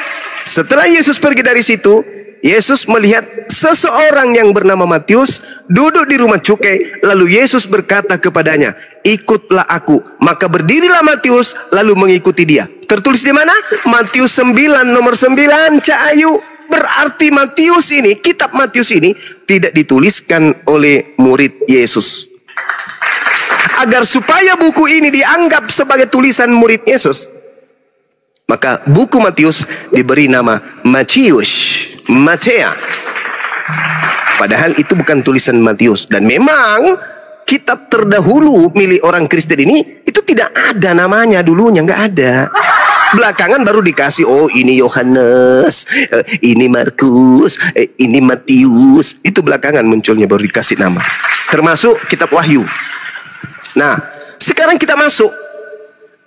setelah Yesus pergi dari situ, Yesus melihat seseorang yang bernama Matius duduk di rumah cukai. Lalu Yesus berkata kepadanya, ikutlah aku. Maka berdirilah Matius lalu mengikuti dia. Tertulis di mana? Matius 9 nomor 9, Cak Ayu. Berarti Matius ini, kitab Matius ini tidak dituliskan oleh murid Yesus. Agar supaya buku ini dianggap sebagai tulisan murid Yesus, maka buku Matius diberi nama Matius, Matea. Padahal itu bukan tulisan Matius. Dan memang kitab terdahulu milik orang Kristen ini itu tidak ada namanya dulunya, nggak ada. Belakangan baru dikasih, oh ini Yohanes, ini Markus, ini Matius. Itu belakangan munculnya baru dikasih nama. Termasuk kitab Wahyu. Nah, sekarang kita masuk.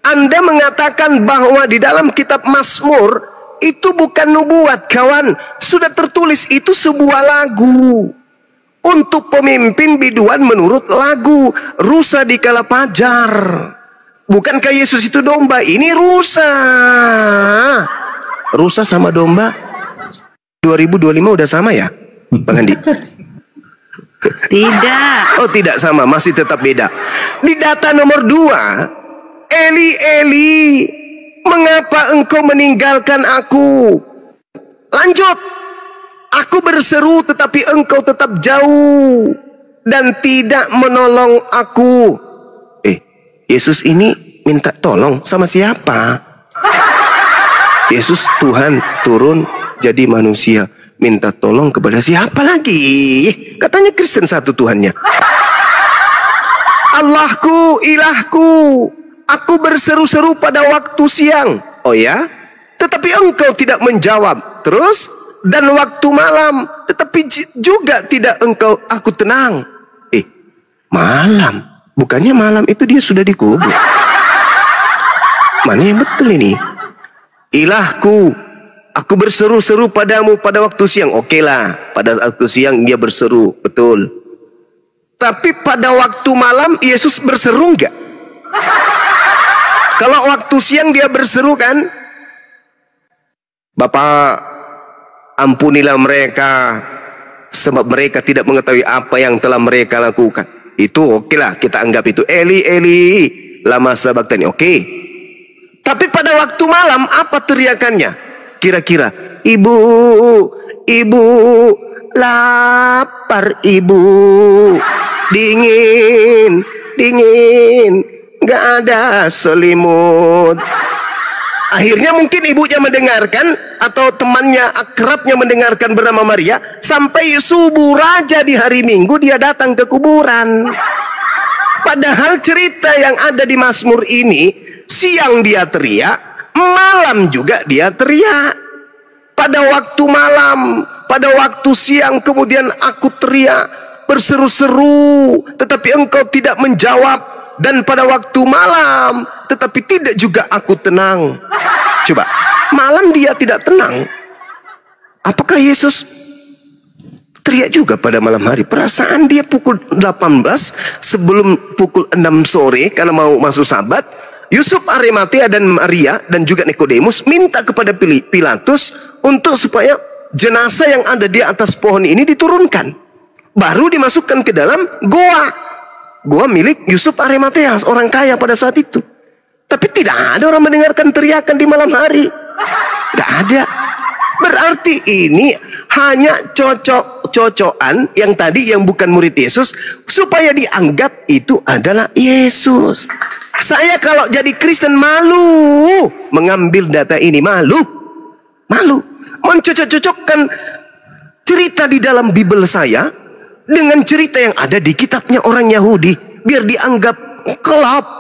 Anda mengatakan bahwa di dalam kitab Mazmur itu bukan nubuat, kawan. Sudah tertulis itu sebuah lagu untuk pemimpin biduan menurut lagu rusa di kala pajar. Bukankah Yesus itu domba? Ini rusa. Rusa sama domba 2025 udah sama ya, Bang Andi? Tidak. Oh, tidak sama, masih tetap beda. Di data nomor 2, Eli, Eli, mengapa engkau meninggalkan aku? Lanjut. Aku berseru tetapi engkau tetap jauh dan tidak menolong aku. Yesus ini minta tolong sama siapa? Yesus Tuhan turun jadi manusia, minta tolong kepada siapa lagi? Katanya Kristen satu Tuhannya. Allahku, ilahku, aku berseru-seru pada waktu siang. Oh ya? Tetapi engkau tidak menjawab. Terus? Dan waktu malam. Tetapi juga tidak engkau aku tenang. Malam. Bukannya malam itu dia sudah dikubur. Mana yang betul ini? Ilahku, aku berseru-seru padamu pada waktu siang. Oke lah, pada waktu siang dia berseru, betul. Tapi pada waktu malam Yesus berseru enggak? Kalau waktu siang dia berseru kan, Bapa, ampunilah mereka, sebab mereka tidak mengetahui apa yang telah mereka lakukan. Itu oke lah, kita anggap itu Eli, Eli, lama sabachthani. Oke. Tapi pada waktu malam apa teriakannya? Kira-kira, ibu, ibu, lapar ibu, dingin, dingin, gak ada selimut. Akhirnya mungkin ibunya mendengarkan atau temannya akrabnya mendengarkan bernama Maria. Sampai subuh raja di hari Minggu dia datang ke kuburan. Padahal cerita yang ada di Mazmur ini, siang dia teriak, malam juga dia teriak. Pada waktu malam, pada waktu siang kemudian aku teriak, berseru-seru, tetapi engkau tidak menjawab. Dan pada waktu malam, tetapi tidak juga aku tenang. Coba, malam dia tidak tenang. Apakah Yesus teriak juga pada malam hari? Perasaan dia pukul 18 sebelum pukul 6 sore karena mau masuk sabat, Yusuf Arimatea dan Maria dan juga Nikodemus minta kepada Pilatus untuk supaya jenazah yang ada di atas pohon ini diturunkan. Baru dimasukkan ke dalam goa milik Yusuf Arimatea, orang kaya pada saat itu. Tapi tidak ada orang mendengarkan teriakan di malam hari. Gak ada. Berarti ini hanya cocok-cocokan yang tadi yang bukan murid Yesus supaya dianggap itu adalah Yesus. Saya kalau jadi Kristen malu mengambil data ini, malu mencocok-cocokkan cerita di dalam Bible saya dengan cerita yang ada di kitabnya orang Yahudi biar dianggap kelap.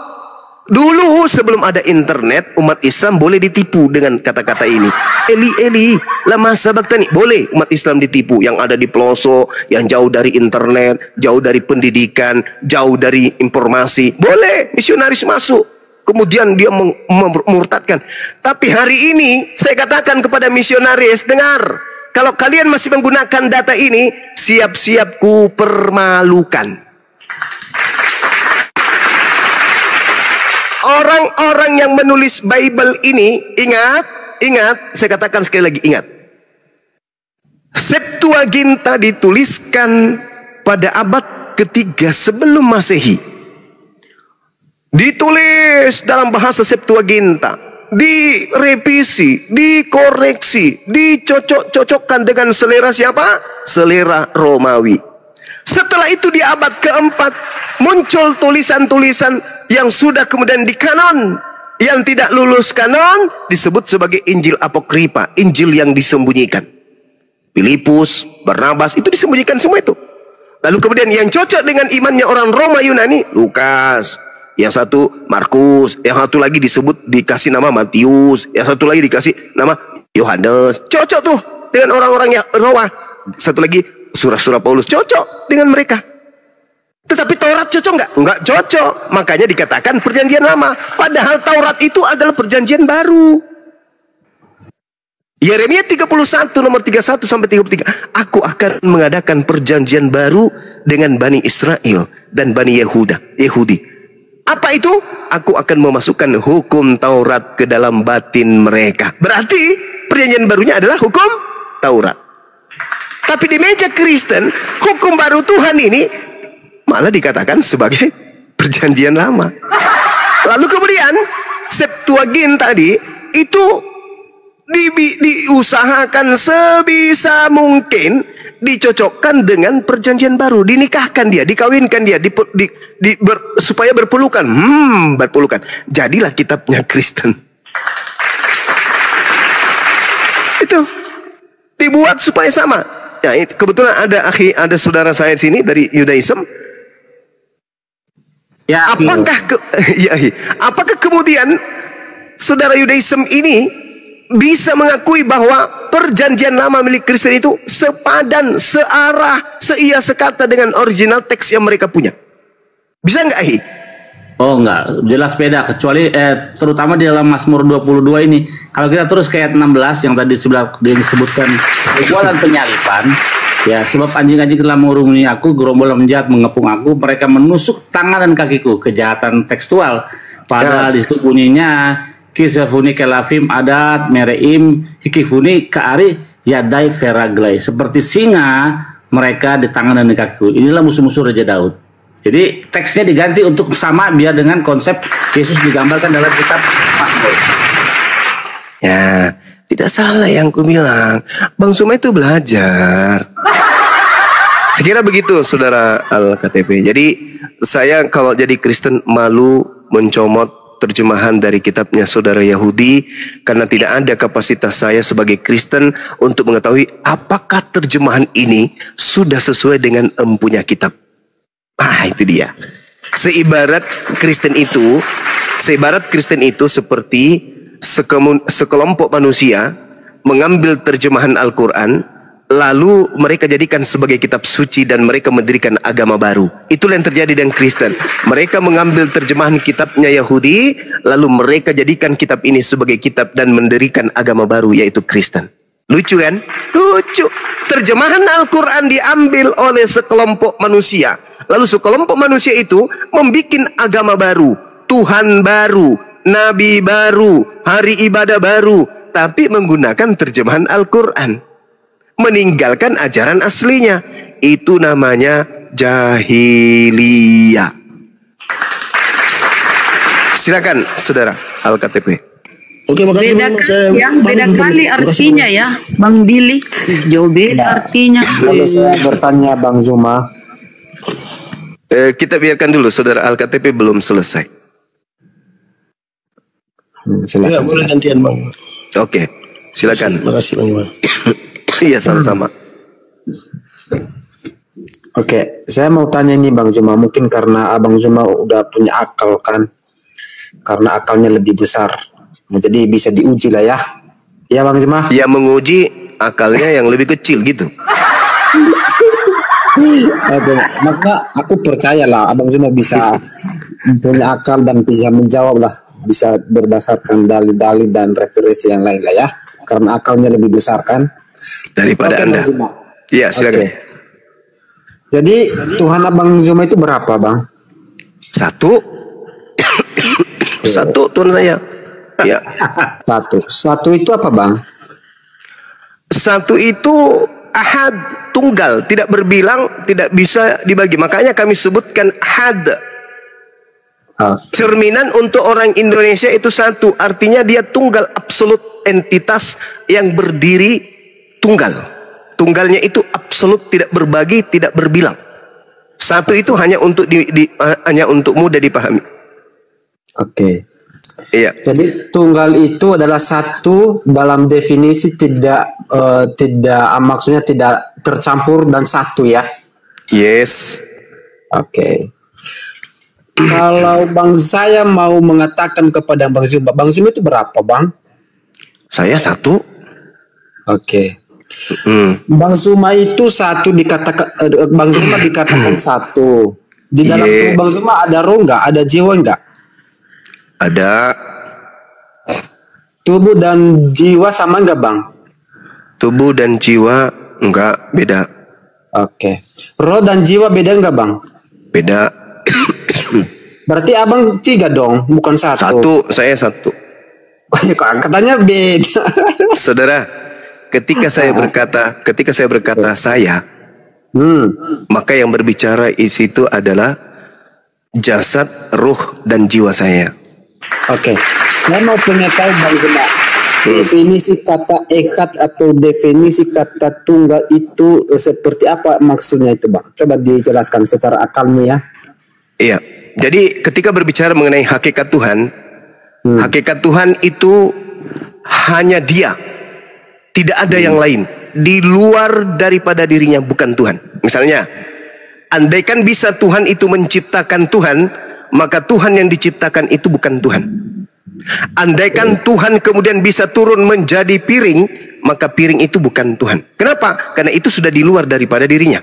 Dulu sebelum ada internet, umat Islam boleh ditipu dengan kata-kata ini. Eli, Eli, lama sabachthani. Boleh umat Islam ditipu yang ada di pelosok, yang jauh dari internet, jauh dari pendidikan, jauh dari informasi. Boleh misionaris masuk. Kemudian dia memurtadkan. Tapi hari ini saya katakan kepada misionaris, dengar, kalau kalian masih menggunakan data ini, siap-siap ku permalukan. Orang-orang yang menulis Bible ini, ingat, saya katakan sekali lagi, ingat. Septuaginta dituliskan pada abad ketiga sebelum Masehi. Ditulis dalam bahasa Septuaginta, direvisi, dikoreksi, dicocok-cocokkan dengan selera siapa? Selera Romawi. Setelah itu di abad keempat muncul tulisan-tulisan yang sudah kemudian dikanon. Yang tidak lulus kanon disebut sebagai Injil Apokripa, Injil yang disembunyikan. Filipus, Barnabas, itu disembunyikan semua itu. Lalu kemudian yang cocok dengan imannya orang Roma Yunani, Lukas. Yang satu Markus, yang satu lagi dikasih nama Matius, yang satu lagi dikasih nama Yohanes. Cocok tuh dengan orang-orang yang Roma. Satu lagi surah-surah Paulus cocok dengan mereka. Tetapi Taurat cocok nggak? Nggak cocok. Makanya dikatakan perjanjian lama. Padahal Taurat itu adalah perjanjian baru. Yeremia 31 nomor 31 sampai 33. Aku akan mengadakan perjanjian baru dengan Bani Israel dan Bani Yahudi. Apa itu? Aku akan memasukkan hukum Taurat ke dalam batin mereka. Berarti perjanjian barunya adalah hukum Taurat. Tapi di meja Kristen, hukum baru Tuhan ini malah dikatakan sebagai perjanjian lama. Lalu kemudian Septuaginta tadi itu diusahakan sebisa mungkin dicocokkan dengan perjanjian baru, dinikahkan dia, dikawinkan dia, supaya berpelukan. Berpelukan. Jadilah kitabnya Kristen. Itu dibuat supaya sama. Ya, kebetulan ada saudara saya di sini dari Yudaism. Ya, apakah kemudian saudara Yudaism ini bisa mengakui bahwa perjanjian lama milik Kristen itu sepadan, searah, seia sekata dengan original teks yang mereka punya? Bisa nggak, Ahi? Oh enggak, jelas beda, kecuali terutama di dalam Mazmur 22 ini. Kalau kita terus ke ayat 16 yang tadi disebutkan perbuatan penyalipan, ya, sebab anjing-anjing telah mengurungi aku, gerombolan menjahat mengepung aku, mereka menusuk tangan dan kakiku. Kejahatan tekstual. Padahal di situ bunyinya kisafuni kelafim adat mereim hikifuni kaari yadai veraglai. Seperti singa mereka di tangan dan di kakiku. Inilah musuh-musuh Raja Daud. Jadi teksnya diganti untuk sama biar dengan konsep Yesus digambarkan dalam kitab Mazmur. Ya, tidak salah yang ku bilang. Bang Suma itu belajar. Sekira begitu, saudara Al-KTP. Jadi saya kalau jadi Kristen malu mencomot terjemahan dari kitabnya saudara Yahudi karena tidak ada kapasitas saya sebagai Kristen untuk mengetahui apakah terjemahan ini sudah sesuai dengan empunya kitab. Itu dia. Seibarat Kristen itu seperti sekelompok manusia mengambil terjemahan Al-Quran lalu mereka jadikan sebagai kitab suci dan mereka mendirikan agama baru. Itulah yang terjadi dengan Kristen. Mereka mengambil terjemahan kitabnya Yahudi lalu mereka jadikan kitab ini sebagai kitab dan mendirikan agama baru, yaitu Kristen. Lucu kan? Lucu. Terjemahan Al-Quran diambil oleh sekelompok manusia. Lalu sekelompok manusia itu membuat agama baru, Tuhan baru, Nabi baru, hari ibadah baru, tapi menggunakan terjemahan Al-Quran, meninggalkan ajaran aslinya. Itu namanya jahiliyah. Silakan saudara Al-KTP. Oke, makasih beda kali artinya ya, Bang Billy. Jauh beda artinya. Kalau saya bertanya Bang Zuma, kita biarkan dulu saudara Al-KTP belum selesai. Silakan. Ya, boleh gantian Bang. Oke, silakan. Terima kasih Bang Zuma. Iya, sama-sama. Oke, saya mau tanya ini Bang Zuma, mungkin karena Abang Zuma udah punya akal kan, karena akalnya lebih besar, jadi bisa diuji lah ya. Ya Bang Zuma? Ya, menguji akalnya yang lebih kecil gitu. Maksudnya aku percaya lah Abang Zuma bisa punya akal dan bisa menjawab lah, bisa berdasarkan dalil-dalil dan referensi yang lain lah ya, karena akalnya lebih besar kan daripada Anda. Iya, silakan. Jadi Tuhan Abang Zuma itu berapa Bang? Satu Tuhan saya. Ya. Satu itu apa Bang? Satu itu Ahad, tunggal, tidak berbilang, tidak bisa dibagi. Makanya kami sebutkan ahad. Cerminan untuk orang Indonesia itu satu, artinya dia tunggal, absolut, entitas yang berdiri tunggal. Tunggalnya itu absolut, tidak berbagi, tidak berbilang. Satu itu hanya untuk hanya untuk mudah dipahami. Oke. Iya. Jadi tunggal itu adalah satu dalam definisi tidak maksudnya tidak tercampur dan satu ya. Yes. Oke. Kalau saya mau mengatakan kepada Bang Zuma itu berapa, Bang? Saya satu. Oke. Bang Zuma itu satu dikatakan, Bang Zuma dikatakan satu. Di dalam tubuh Bang Zuma ada roh nggak? Ada jiwa nggak? Ada. Tubuh dan jiwa sama nggak, Bang? Tubuh dan jiwa enggak, beda. Oke. Roh dan jiwa beda nggak, Bang? Beda. Berarti abang 3 dong, bukan satu. Satu, saya satu. Katanya beda. Saudara, ketika saya berkata saya, maka yang berbicara isi itu adalah jasad, ruh, dan jiwa saya. Oke. Saya mau punya tahu Bang Zuma, definisi kata echad atau definisi kata tunggal itu seperti apa maksudnya itu, Bang? Coba dijelaskan secara akalnya ya. Iya. Jadi ketika berbicara mengenai hakikat Tuhan, hakikat Tuhan itu hanya Dia. Tidak ada yang lain. Di luar daripada dirinya, bukan Tuhan. Misalnya, andaikan bisa Tuhan itu menciptakan Tuhan, maka Tuhan yang diciptakan itu bukan Tuhan. Andaikan Tuhan kemudian bisa turun menjadi piring, maka piring itu bukan Tuhan. Kenapa? Karena itu sudah di luar daripada dirinya.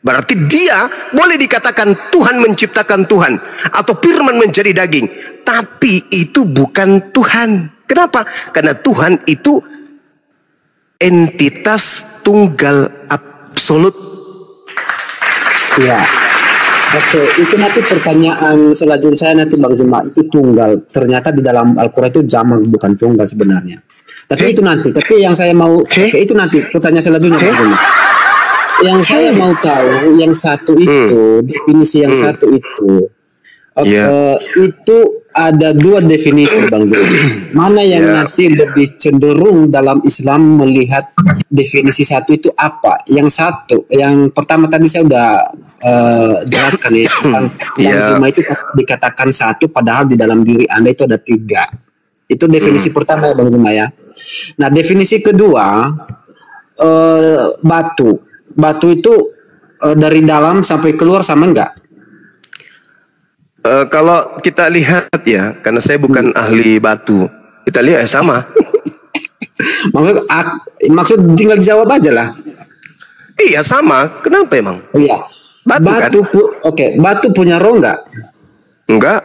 Berarti dia boleh dikatakan Tuhan menciptakan Tuhan, atau firman menjadi daging, tapi itu bukan Tuhan. Kenapa? Karena Tuhan itu entitas tunggal absolut. Ya. Oke, itu nanti pertanyaan selanjutnya saya nanti Bang Zuma, itu tunggal. Ternyata di dalam Al-Quran itu jamak, bukan tunggal sebenarnya. Tapi itu nanti. Tapi yang saya mau itu nanti pertanyaan selanjutnya Bang Zuma. Yang saya mau tahu yang satu itu, definisi yang satu itu. Itu ada 2 definisi Bang Zuma. Mana yang nanti lebih cenderung dalam Islam melihat definisi satu itu apa? Yang satu, yang pertama tadi saya udah jelaskan ya, yang Zuma itu dikatakan satu padahal di dalam diri Anda itu ada 3. Itu definisi pertama ya Bang Zuma ya. Nah, definisi kedua, batu itu dari dalam sampai keluar sama enggak? Kalau kita lihat ya, karena saya bukan ahli batu, kita lihat sama. Maksud tinggal dijawab aja lah. Iya sama, kenapa emang? Iya. Batu kan? Batu punya roh enggak? Enggak.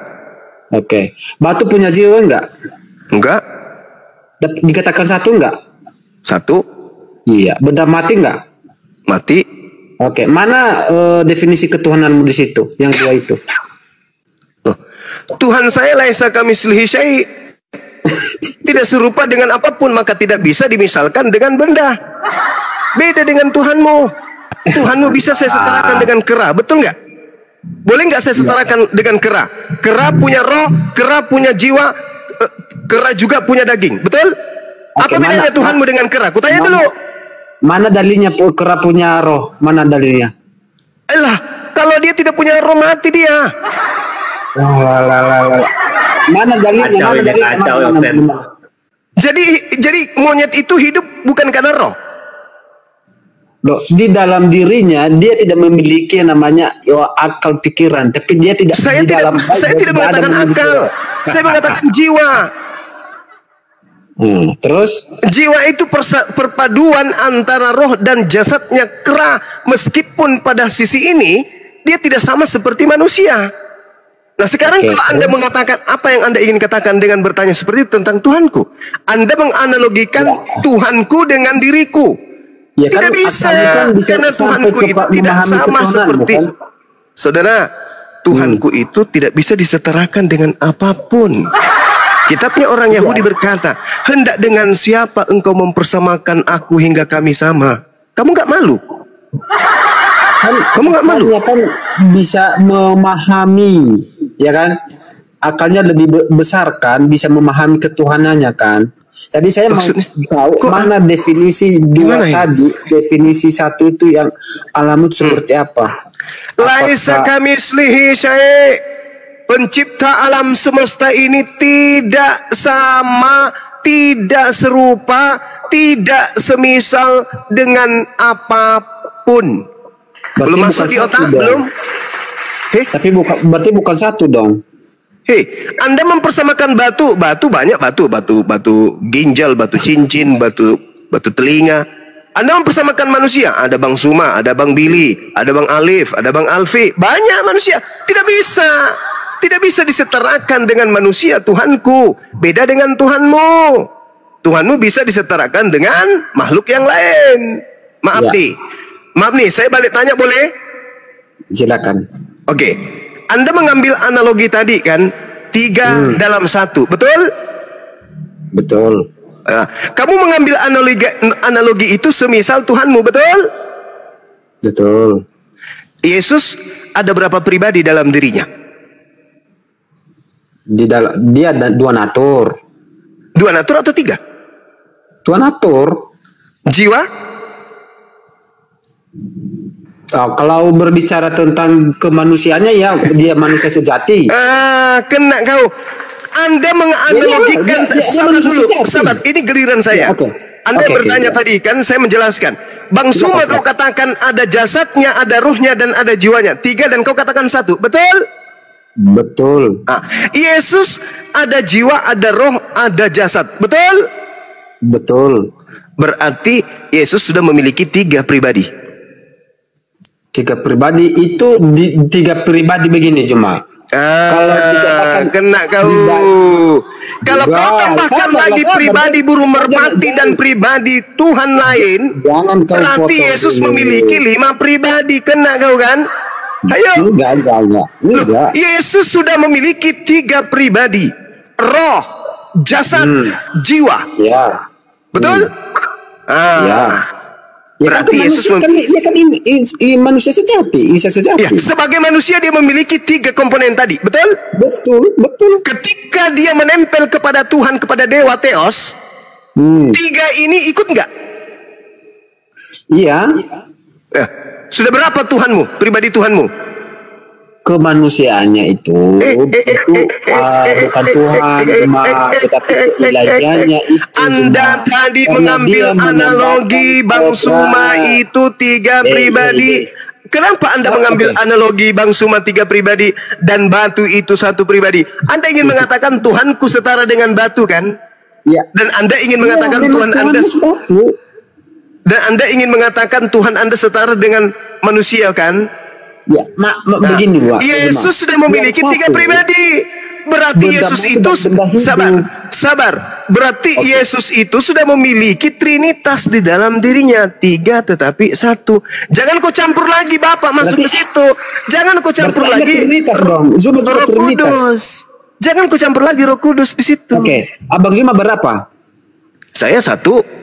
Oke. Batu punya jiwa enggak? Enggak. Dikatakan satu enggak? Satu. Iya. Benda mati enggak? Mati. Oke. Mana definisi ketuhananmu di situ? Yang 2 itu. Tuhan saya laisa kamitslihi syai'. Tidak serupa dengan apapun, maka tidak bisa dimisalkan dengan benda. Beda dengan Tuhanmu. Tuhanmu bisa saya setarakan dengan kera, betul nggak? Boleh nggak saya setarakan dengan kera? Kera punya roh, kera punya jiwa, kera juga punya daging, betul? Apa bedanya Tuhanmu dengan kera? Kutanya dulu. Mana dalilnya kera punya roh? Mana dalilnya? Kalau dia tidak punya roh, mati dia. Mana dalilnya? Jadi monyet itu hidup bukan karena roh. Loh, di dalam dirinya dia tidak memiliki yang namanya akal pikiran, tapi dia tidak. Saya tidak mengatakan akal. Saya mengatakan jiwa. Terus? Jiwa itu perpaduan antara roh dan jasadnya kera. Meskipun pada sisi ini dia tidak sama seperti manusia. Nah sekarang kalau Anda mengatakan apa yang Anda ingin katakan dengan bertanya seperti itu tentang Tuhanku, Anda menganalogikan Tuhanku dengan diriku. Ya, tidak bisa, karena Tuhanku itu tidak sama seperti saudara. Tuhanku itu tidak bisa disetarakan dengan apapun. Kitabnya orang Yahudi berkata, hendak dengan siapa engkau mempersamakan aku hingga kami sama? Kamu nggak malu? Kamu nggak malu? Akalnya kan bisa memahami, ya kan? Akalnya lebih besar kan, bisa memahami ketuhanannya kan. Jadi saya Maksudnya? mau tahu mana definisi dua Gimana ini? tadi, definisi satu itu yang alam itu seperti apa? Laisa kamislihi syai'. Pencipta alam semesta ini tidak sama, tidak serupa, tidak semisal dengan apapun. Berarti Belum bukan masuk di satu otak, dong. belum? Tapi berarti bukan satu dong. Anda mempersamakan batu banyak batu ginjal, batu cincin, batu telinga. Anda mempersamakan manusia, ada Bang Suma, ada Bang Billy, ada Bang Alif, ada Bang Alfi, banyak manusia. Tidak bisa disetarakan dengan manusia. Tuhanku beda dengan Tuhanmu. Tuhanmu bisa disetarakan dengan makhluk yang lain. Maaf nih, saya balik tanya boleh? Silakan. Oke, Anda mengambil analogi tadi kan, 3 dalam 1, betul? Betul. Nah, kamu mengambil analogi itu semisal Tuhanmu, betul? Betul. Yesus ada berapa pribadi dalam dirinya? Dia ada 2 natur. 2 natur atau 3? 2 natur. Jiwa? Kalau berbicara tentang kemanusiaannya ya dia manusia sejati. Kena kau. Anda menganalogikan, sabar dulu, sejati. sabar. Ini geliran saya. Oke. Anda Oke, bertanya tadi kan, saya menjelaskan. Bang Suma kau katakan ada jasadnya, ada ruhnya dan ada jiwanya. 3 dan kau katakan 1, betul? Betul. Yesus ada jiwa, ada roh, ada jasad, betul? Betul. Berarti Yesus sudah memiliki 3 pribadi. 3 pribadi itu 3 pribadi begini cuma. Kalau dikatakan kena kau. Kalau kau tambahkan lagi pribadi burung merpati dan pribadi Tuhan lain, berarti Yesus memiliki 5 pribadi. Kena kau kan? Ayo. Enggak. Yesus sudah memiliki 3 pribadi. Roh, jasad, jiwa. Ya. Betul? Ya. Berarti Yesus manusia sejati, ya, sebagai manusia dia memiliki 3 komponen tadi, betul? Betul. Ketika dia menempel kepada Tuhan, kepada Dewa Theos, 3 ini ikut nggak? Iya. Sudah berapa Tuhanmu, pribadi Tuhanmu? Kemanusiaannya itu bukan Tuhan cuma, tetapi ilahiannya itu. Anda tadi mengambil analogi Bang Suma itu 3 pribadi. Kenapa Anda mengambil analogi Bang Suma 3 pribadi dan batu itu 1 pribadi? Anda ingin mengatakan Tuhanku setara dengan batu kan? Ya. Dan Anda ingin mengatakan Tuhan Anda, dan Anda ingin mengatakan Tuhan Anda setara dengan manusia kan? Ya, begini Pak. Yesus sudah memiliki 3 pribadi. Berarti Yesus itu sabar. Berarti Yesus itu sudah memiliki trinitas di dalam dirinya, 3 tetapi 1. Jangan kau campur lagi Bapak masuk ke situ. Jangan kau campur lagi Roh Kudus. Jangan kau campur lagi Roh Kudus di situ. Oke, Abang Zuma berapa? Saya 1.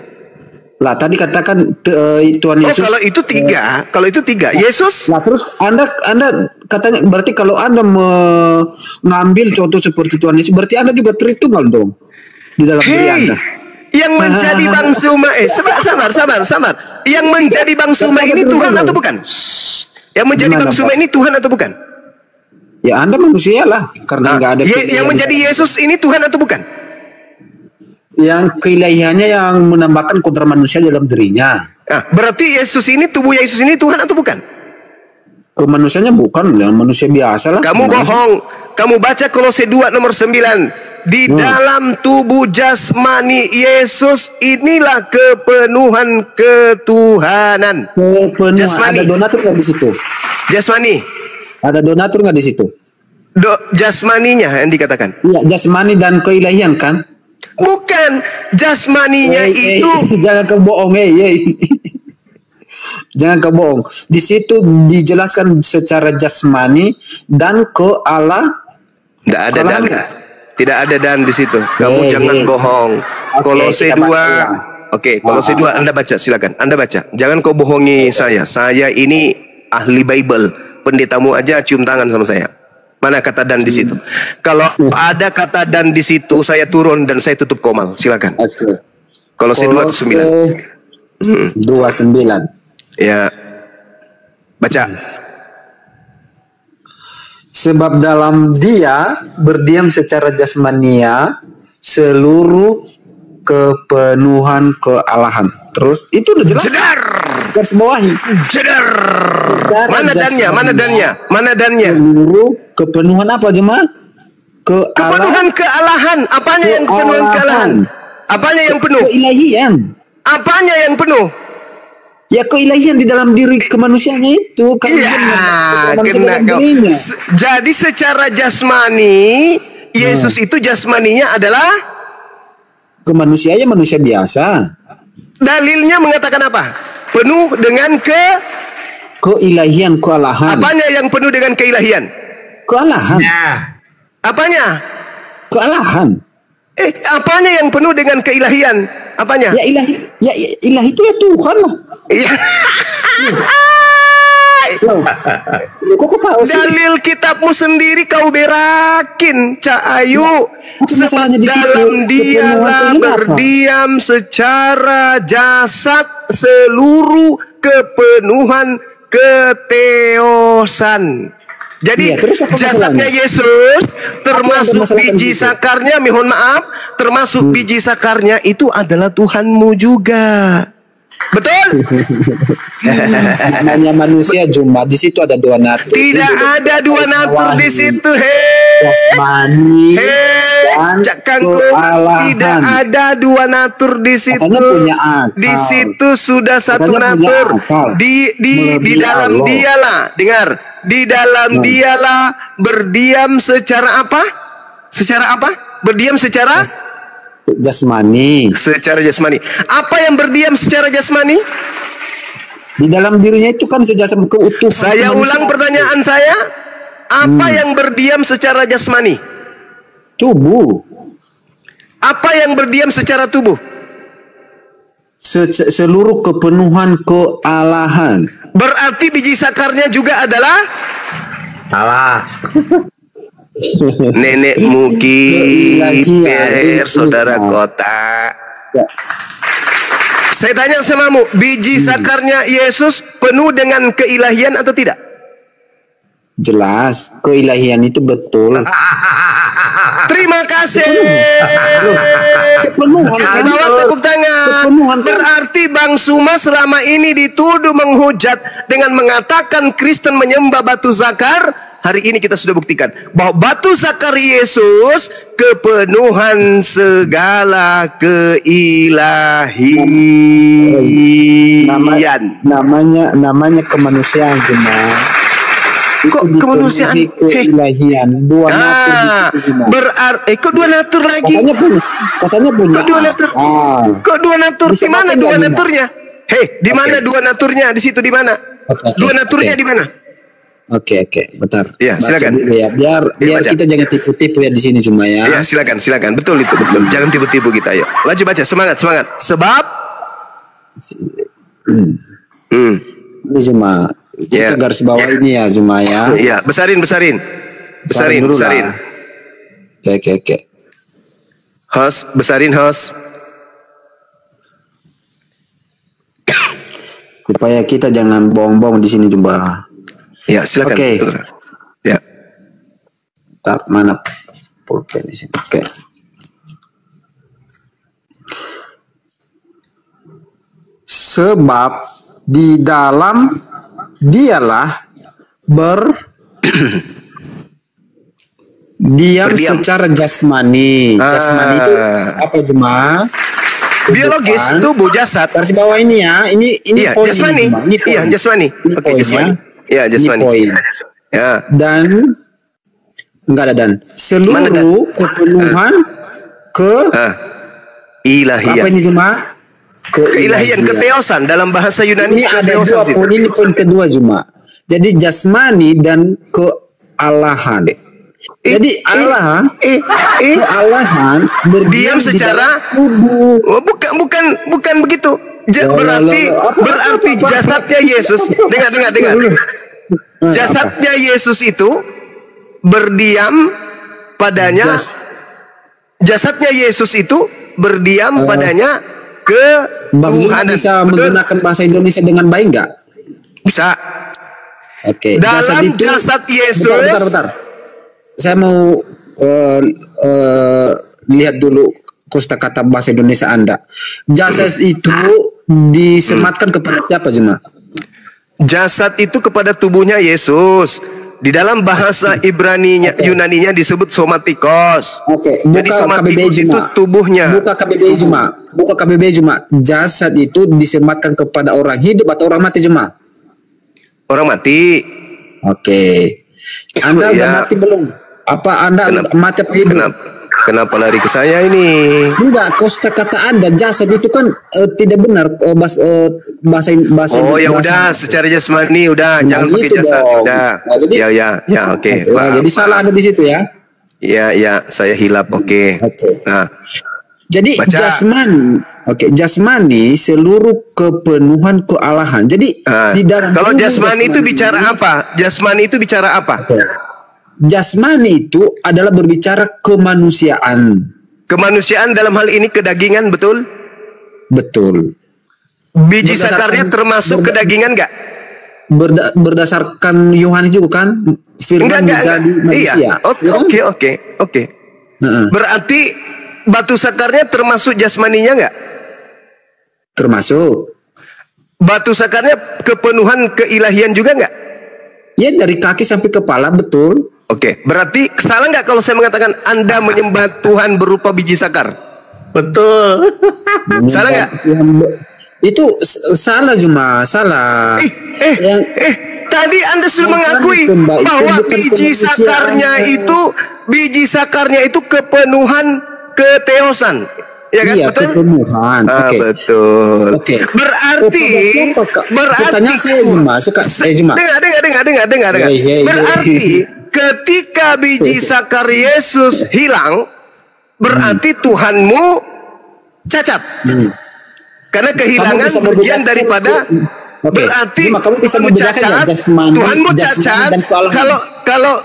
Lah tadi katakan Tuhan Yesus. Kalau itu 3, kalau itu 3. Yesus. Lah terus Anda katanya berarti kalau Anda mengambil contoh seperti Tuhan Yesus, berarti Anda juga Tritunggal dong di dalam diri Anda. Yang menjadi Bang Suma, sabar. Yang menjadi Bang Suma ini Tuhan atau bukan? Yang menjadi Bang Suma ini Tuhan atau bukan? Ya Anda manusia lah, karena nggak ada. Yang menjadi Yesus ini Tuhan atau bukan? Yang keilahiannya yang menambahkan kodrat manusia dalam dirinya. Berarti Yesus ini, tubuh Yesus ini Tuhan atau bukan? Kemanusiaannya bukan, ya manusia biasa lah. Kamu bohong. Kamu baca Kolose 2 nomor 9. Di dalam tubuh jasmani Yesus inilah kepenuhan ketuhanan. Jasmani. Ada donatur nggak di situ? Jasmani. Ada donatur nggak di situ? Jasmaninya yang dikatakan. Iya, jasmani dan keilahian kan? Bukan, jasmaninya itu. Jangan kebohong, jangan kebohong. Di situ dijelaskan secara jasmani dan ke Allah. Tidak ada dan di situ. Kamu jangan bohong. Kolose 2 Oke, tolong C2 Anda baca, silakan. Anda baca. Jangan kau bohongi saya. Saya ini ahli Bible. Pendetamu aja cium tangan sama saya. Mana kata dan di situ? Kalau ada kata dan di situ, saya turun dan saya tutup komal. Silakan. Kalau C2 9. 29. Ya. Baca. Sebab dalam dia berdiam secara jasmania seluruh kepenuhan kealahan. Terus itu udah jelas. Jedar. Garis bawahi. Jedar. Mana dannya? Mana dannya? Mana dannya? Seluruh kepenuhan apa jemaah? Kepenuhan kealahan. Apanya yang kepenuhan kealahan? Apanya yang penuh? Keilahian. Apanya yang penuh? Ya keilahian di dalam diri kemanusiaannya itu. Iya, kena kau. Jadi secara jasmani, Yesus itu jasmaninya adalah kemanusiaannya manusia biasa. Dalilnya mengatakan apa? Penuh dengan keilahian, kealahan. Apanya yang penuh dengan keilahian? Kealahan. Ya. Apanya? Kealahan. Apanya yang penuh dengan keilahian? Apanya? Ya ilahi, ilahi itu ya Tuhan lah. Iya. Kok tahu sih? Dalil kitabmu sendiri kau berakin, Cak Ayu. Sebab di dalam dialah berdiam secara jasad seluruh kepenuhan keteosan. Jadi jasadnya Yesus termasuk biji sakarnya, mohon maaf, termasuk biji sakarnya itu adalah Tuhanmu juga. Betul? Namanya manusia cuma di situ ada dua natur. Tidak ada dua natur di situ. Jasmani Cak Kangkung, tidak ada dua natur di situ. Di situ sudah satu natur. Di dalam dialah, dengar. Di dalam dialah berdiam secara apa? Secara apa? Berdiam secara jasmani. Secara jasmani. Apa yang berdiam secara jasmani? Di dalam dirinya itu kan sejasam keutuhan. Saya ulang pertanyaan saya. Apa yang berdiam secara jasmani? Tubuh. Apa yang berdiam secara tubuh? Seluruh kepenuhan kealahan. Berarti biji sakarnya juga adalah Salah. Nenekmu kiper, saudara kota. Saya tanya samamu, biji sakarnya Yesus penuh dengan keilahian atau tidak? Jelas, keilahian itu betul. Terima kasih. Kepenuhan. Bawa tepuk tangan. Berarti Bang Suma selama ini dituduh menghujat dengan mengatakan Kristen menyembah batu zakar. Hari ini kita sudah buktikan bahwa batu zakar Yesus kepenuhan segala keilahian. Namanya kemanusiaan cuma. Kok kemanusiaan? Keilahian. Dua natur. Berarti kok dua natur lagi? Katanya punya. Kok dua natur? Kok dua natur? Di mana dua naturnya? Hei, di mana dua naturnya? Di situ di mana? Dua naturnya di mana? Oke, bentar. Ya, silakan. Ya, biar kita jangan tipu-tipu ya di sini cuma ya. Ya, silakan. Betul itu, betul. Jangan tipu-tipu kita, ayo. Lanjut baca, semangat. Sebab ini cuma kita garis bawah ini ya cuma ya. Iya, besarin. Oke. Host, besarin host. Supaya kita jangan bohong-bohong di sini cuma. Ya, silakan. Oke. Ya. Tak mana pulpen di sini. Oke. Sebab di dalam dialah berdiam secara jasmani. Jasmani itu apa jemaah? Biologis, tubuh, jasad. Garis bawah ini ya. Ini iya, poin jasmani. Iya, jasmani. Oke, jasmani. Iya, jasmani. Ya. Dan enggak ada dan seluruh kepenuhan ilahian. Apa ini cuma? Keilahian, keteosan dalam bahasa Yunani. Ini ada dua poin, ini poin kedua cuma. Jadi jasmani dan kealahan. Jadi Allah berdiam secara tubuh. Bukan begitu. Berarti jasadnya Yesus. Dengar. Jasadnya Yesus itu berdiam padanya. Jasadnya Yesus itu berdiam padanya Bang Zuma bisa menggunakan bahasa Indonesia dengan baik nggak? Bisa. Oke. Dalam jasad Yesus. Bentar. Saya mau lihat dulu kosakata bahasa Indonesia Anda. Jasad itu disematkan kepada siapa, Zuma? Jasad itu kepada tubuhnya Yesus. Di dalam bahasa Ibrani-nya, Yunani-nya disebut somatikos. Oke. Jadi somatikos itu tubuhnya. Buka KBB Zuma. Jasad itu disematkan kepada orang hidup atau orang mati, Zuma? Orang mati. Oke. Anda udah mati belum? Apa Anda mati apa hidup? Kenapa lari ke saya ini? Enggak, kosakata Anda jasad itu kan tidak benar bahasa. Oh ya udah, secara jasmani udah, jangan pakai jasad. Udah. Ya, oke. Jadi salah ada di situ ya? Ya, saya hilap. Oke. Nah, jadi jasmani seluruh kepenuhan kealahan. Jadi di dalam kalau jasmani itu bicara apa? Jasmani itu bicara apa? Jasmani itu adalah berbicara kemanusiaan. Kemanusiaan dalam hal ini kedagingan, betul? Betul. Biji sakarnya termasuk kedagingan nggak? Berdasarkan Yohanes juga kan? Firman menjadi manusia. Iya. Oke. Berarti batu sakarnya termasuk jasmaninya nggak? Termasuk. Batu sakarnya kepenuhan keilahian juga nggak? Ya, dari kaki sampai kepala, betul. Oke, berarti salah nggak kalau saya mengatakan Anda menyembah Tuhan berupa biji sakar? Betul. Salah nggak? Itu salah, Zuma, salah. Tadi Anda sudah mengakui bahwa biji sakarnya itu kepenuhan keteosan. Ya kan? Iya, betul? kepenuhan. Betul. Oke. Berarti pertanyaan saya, Zuma. Dengar. Berarti ketika biji sakar Yesus hilang, berarti Tuhanmu cacat. Karena kehilangan bagian daripada berarti Tuhanmu cacat. Tuhanmu cacat.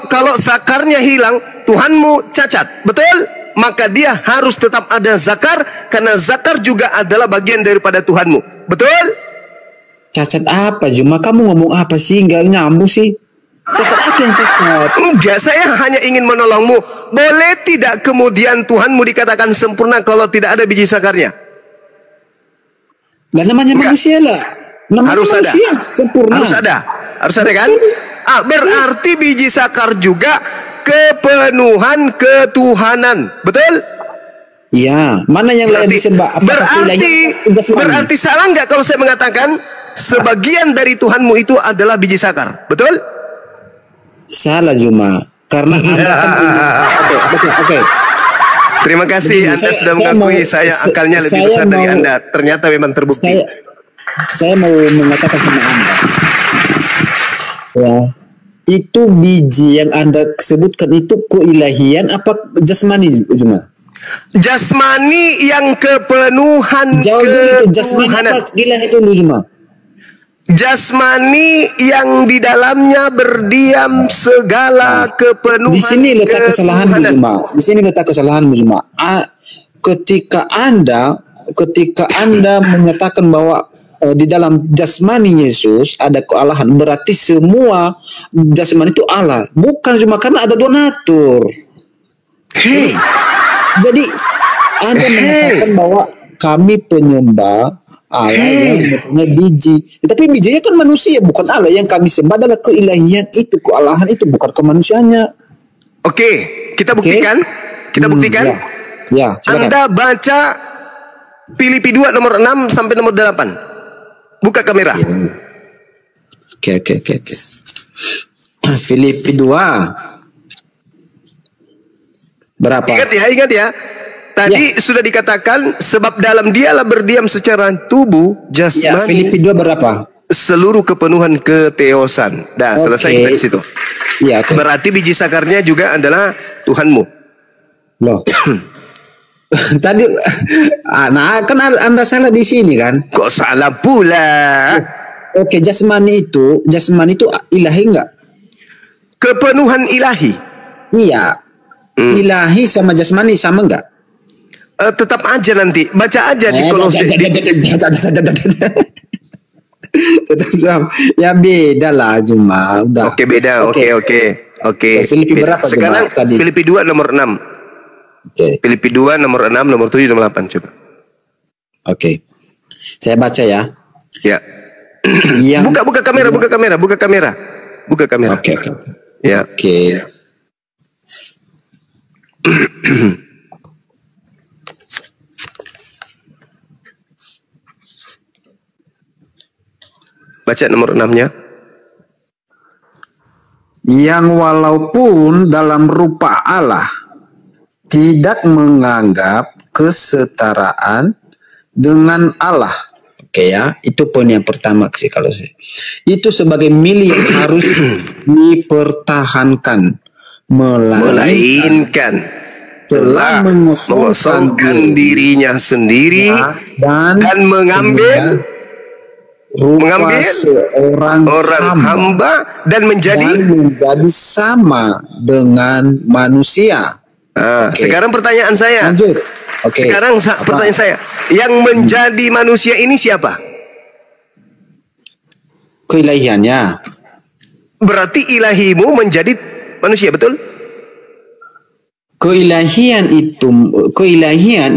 Kalau sakarnya hilang, Tuhanmu cacat. Betul? Maka dia harus tetap ada zakar, karena zakar juga adalah bagian daripada Tuhanmu. Betul? Cacat apa, Zuma? Kamu ngomong apa sih? Nggak nyambung sih. Cacat apa yang cacat? Enggak, saya hanya ingin menolongmu. Boleh tidak kemudian Tuhanmu dikatakan sempurna kalau tidak ada biji sakarnya? Dan namanya manusia lah. Harus manusia, ada. Sempurna. Harus ada kan? Berarti biji sakar juga kepenuhan ketuhanan. Betul? Iya. Mana yang lain disembah? Berarti salah nggak kalau saya mengatakan sebagian dari Tuhanmu itu adalah biji sakar? Betul? Salah, Zuma. Karena Anda kan Oke. Terima kasih Anda sudah mengakui saya akalnya lebih besar dari Anda. Ternyata memang terbukti. Saya mau mengatakan sama Anda. Ya. Itu biji yang Anda sebutkan itu keilahian apa jasmani, Zuma? Jasmani yang kepenuhan. Jauh dulu itu jasmani apa ilahi dulu, Zuma? Jasmani yang di dalamnya berdiam segala kepenuhan. Di sini letak kesalahanmu, Zuma. Di sini letak kesalahanmu, Zuma. Ketika Anda menyatakan bahwa di dalam jasmani Yesus ada kealahan, berarti semua jasmani itu Allah, bukan cuma karena ada donatur. Jadi Anda mengatakan bahwa kami penyembah Allah yang mempunyai biji, tapi bijinya kan manusia, bukan Allah. Yang kami sembah adalah keilahian itu, kealahan itu, bukan kemanusiaannya. Oke, kita buktikan. Ya, Anda baca Filipi 2 nomor 6 sampai nomor 8. Buka kamera. Oke. Filipi 2. Berapa? Ingat ya. Tadi sudah dikatakan sebab dalam dialah berdiam secara tubuh jasmani. Filipi 2 berapa? Seluruh kepenuhan keteosan. Selesai dari situ. Iya, oke. Berarti biji sakarnya juga adalah Tuhanmu. Loh. Tadi, nah kan Anda salah di sini kan? Kok salah pula? Oke, jasmani itu ilahi enggak? Kepenuhan ilahi. Iya. Ilahi sama jasmani sama enggak? Tetap aja nanti. Baca aja di Kolose. Tetap sama. Ya beda lah cuma udah. Oke, beda. Oke. Filipi berapa Sekarang tadi? Filipi 2 nomor 6. Oke. Filipi 2 nomor 6, nomor 7, nomor 8 coba. Oke. Saya baca ya. Ya. Yang Buka kamera. Oke. Ya. Oke. Baca nomor 6-nya. Yang walaupun dalam rupa Allah tidak menganggap kesetaraan dengan Allah. Oke ya, itu poin yang pertama sih kalau saya. Itu sebagai milik yang harus dipertahankan, melainkan telah mengosongkan dirinya sendiri dan mengambil seorang hamba dan menjadi sama dengan manusia. Sekarang pertanyaan saya. Lanjut. Oke. Sekarang pertanyaan saya, yang menjadi manusia ini siapa? Keilahiannya. Berarti ilahimu menjadi manusia, betul? Keilahian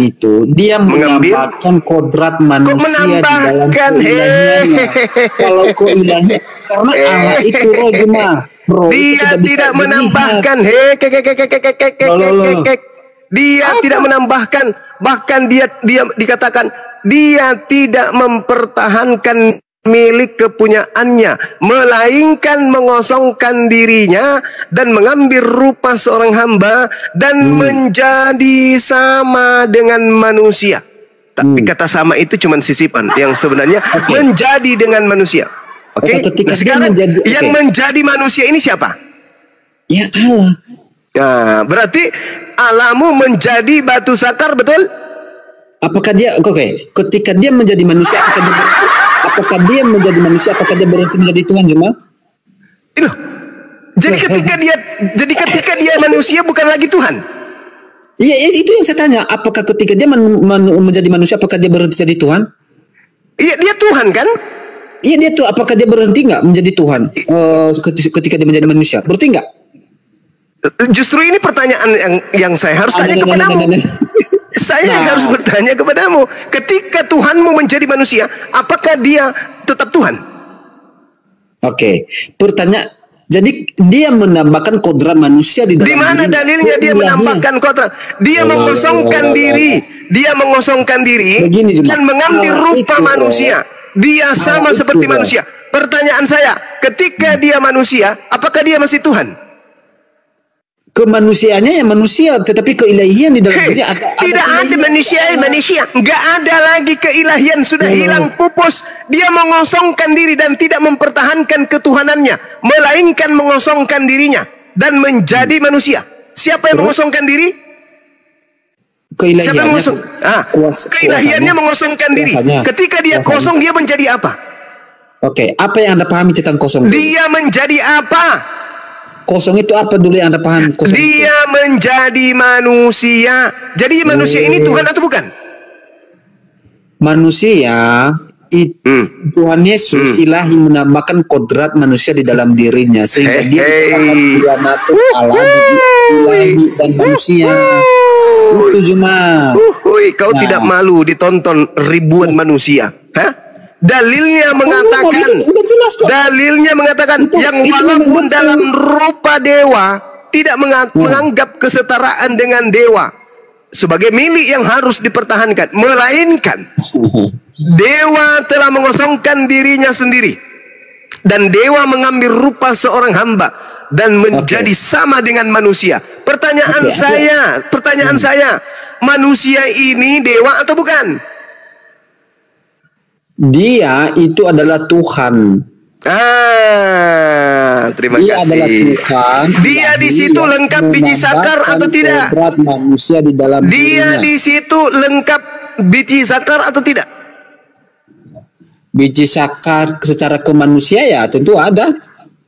itu dia menambahkan kodrat manusia di dalam keilahiannya. Kalau keilahian, karena Allah itu roh cuma. Dia tidak menambahkan. Dia tidak menambahkan, bahkan dia dikatakan dia tidak mempertahankan milik kepunyaannya, melainkan mengosongkan dirinya dan mengambil rupa seorang hamba dan menjadi sama dengan manusia. Tapi kata sama itu cuma sisipan, yang sebenarnya menjadi dengan manusia. Oke. Nah, sekarang yang menjadi manusia ini siapa? Ya Allah. Nah, berarti Allahmu menjadi batu sakar, betul? Apakah dia ketika dia menjadi manusia, apakah dia menjadi manusia, apakah dia berhenti menjadi Tuhan cuma? Jadi ketika dia manusia bukan lagi Tuhan. Iya, itu yang saya tanya. Apakah ketika dia menjadi manusia, apakah dia berhenti jadi Tuhan? Iya, dia Tuhan kan? Iya, dia tuh. Apakah dia berhenti nggak menjadi Tuhan ketika dia menjadi manusia? Berhenti nggak? Justru ini pertanyaan yang saya harus tanya kepadamu. Saya harus bertanya kepadamu. Ketika Tuhanmu menjadi manusia, apakah dia tetap Tuhan? Oke. Pertanyaan. Jadi dia menambahkan kodrat manusia di dalam. Di mana dalilnya dia menambahkan kodrat? Dia mengosongkan diri. Dia mengosongkan diri dan mengambil rupa manusia. Dia sama seperti manusia. Pertanyaan saya, ketika dia manusia, apakah dia masih Tuhan? Kemanusiaannya ya manusia, tetapi keilahian di dalam diri tidak ada manusia. Nggak ada lagi keilahian, sudah hilang pupus. Dia mengosongkan diri dan tidak mempertahankan ketuhanannya, melainkan mengosongkan dirinya dan menjadi manusia. Siapa yang mengosongkan diri? Siapa yang mengosong? Keilahiannya mengosongkan diri. Ketika dia kosong, dia menjadi apa? Oke, apa yang Anda pahami tentang kosong? Dia menjadi apa? Kosong itu apa dulu yang Anda paham? Dia menjadi manusia. Jadi manusia ini Tuhan atau bukan? Manusia itu Tuhan Yesus ilahi menambahkan kodrat manusia di dalam dirinya sehingga dia natur Allah ilahi dan manusia. Itu cuma. Kau tidak malu ditonton ribuan manusia? Dalilnya mengatakan, yang walaupun dalam rupa dewa tidak menganggap kesetaraan dengan dewa sebagai milik yang harus dipertahankan, melainkan dewa telah mengosongkan dirinya sendiri dan dewa mengambil rupa seorang hamba dan menjadi sama dengan manusia. Pertanyaan saya, manusia ini dewa atau bukan? Dia itu adalah Tuhan. Terima Dia adalah kasih. Tuhan. Dia di situ lengkap biji sakar atau tidak? Berat manusia di dalam Dia dirinya. di situ lengkap biji sakar atau tidak? Biji sakar secara kemanusia ya tentu ada.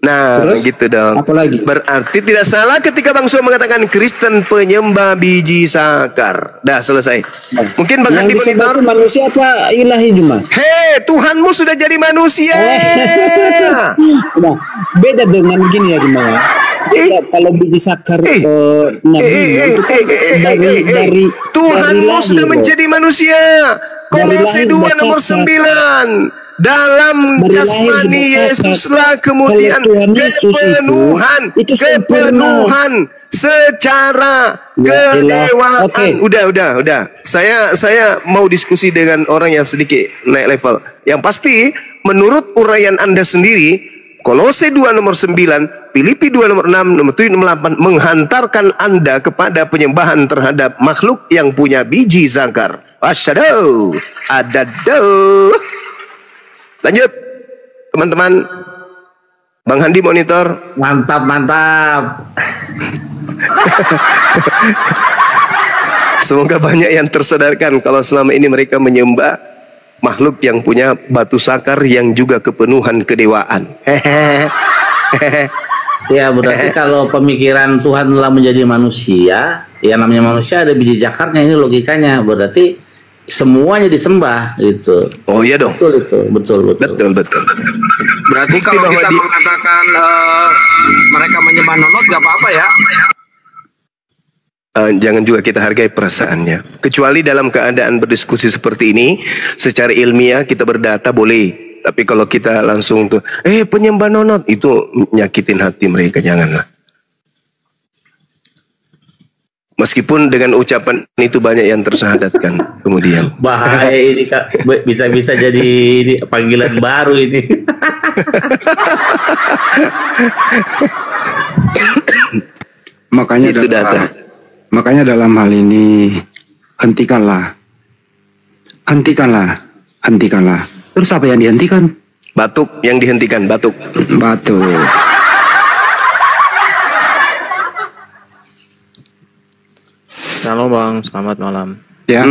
Nah, Terus, gitu dong. apa lagi? Berarti tidak salah ketika Bang Sua mengatakan Kristen penyembah biji sakar. Dah selesai. Mungkin Bang Handi Yang disembah monitor. itu manusia apa ilahi cuma? Hei, Tuhanmu sudah jadi manusia. Nah, beda dengan gini ya gimana? Beda kalau biji sakar nabi itu kan dari Tuhanmu lahir, sudah loh. menjadi manusia. Dari Kolose lahir 2 sudah nomor cacat. 9. Dalam Dari lahir jasmani sudah Yesuslah cacat. kemudian Kalau Tuhan Yesus itu sempurna. kepenuhan secara Ya elah. kedewaan. Oke. Udah. Saya mau diskusi dengan orang yang sedikit naik level. Yang pasti menurut uraian Anda sendiri, Kolose 2 nomor 9, Filipi 2 nomor 6, nomor 7 nomor 8 menghantarkan Anda kepada penyembahan terhadap makhluk yang punya biji zakar. Asyhadu adadu. Lanjut, teman-teman. Bang Handi monitor. Mantap. Semoga banyak yang tersadarkan kalau selama ini mereka menyembah makhluk yang punya batu sakar yang juga kepenuhan kedewaan. Ya berarti kalau pemikiran Tuhan telah menjadi manusia, ya namanya manusia ada biji zakarnya, ini logikanya. Berarti semuanya disembah gitu. Oh iya dong. Betul. Betul. Berarti Bukti kalau bahwa kita dia- mengatakan mereka menyembah nonot gak apa-apa ya? Jangan juga kita hargai perasaannya. Kecuali dalam keadaan berdiskusi seperti ini, secara ilmiah kita berdata boleh. Tapi kalau kita langsung tuh, penyembah nonot, itu nyakitin hati mereka, janganlah. Meskipun dengan ucapan itu banyak yang tersahadatkan kemudian. Bahaya ini Kak, bisa jadi ini panggilan baru ini. Makanya Itu dalam, data. makanya dalam hal ini hentikanlah. Terus apa yang dihentikan? Batuk yang dihentikan, batuk. Batu. Halo Bang, selamat malam. Ya.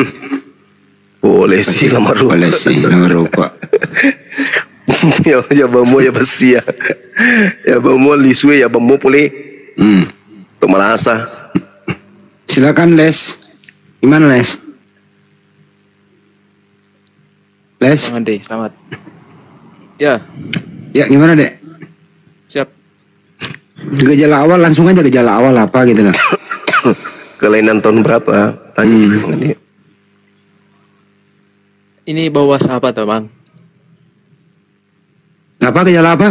Boleh sih nomor Boleh sih nomor rupa. ya bamo ya besia. Ya bamo liswe ya bamo boleh. Pemerasa. Silakan Les. Gimana Les? Bang Andi, selamat. Ya, Ya gimana Dek? siap. Gejala awal langsung aja gejala awal apa gitu lah. Kelainan tahun berapa? Tanya dia. Ini bawa sahabat tuh Bang. Apa gejala apa?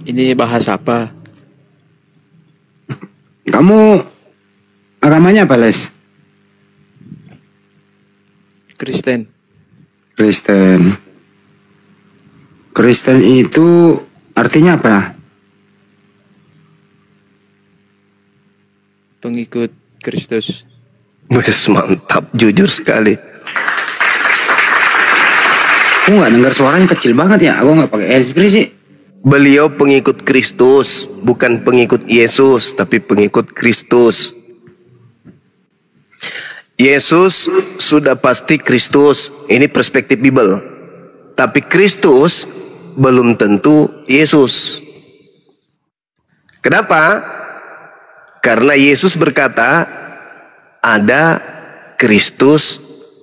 Ini bahas apa? Kamu agamanya apa Les? Kristen. Kristen itu artinya apa? Pengikut Kristus. Wes mantap, jujur sekali. Aku nggak dengar suaranya kecil banget ya. Aku nggak pakai handsfree sih. Beliau pengikut Kristus, bukan pengikut Yesus, tapi pengikut Kristus. Yesus sudah pasti Kristus, ini perspektif Bible. Tapi Kristus belum tentu Yesus. Kenapa? Karena Yesus berkata, ada Kristus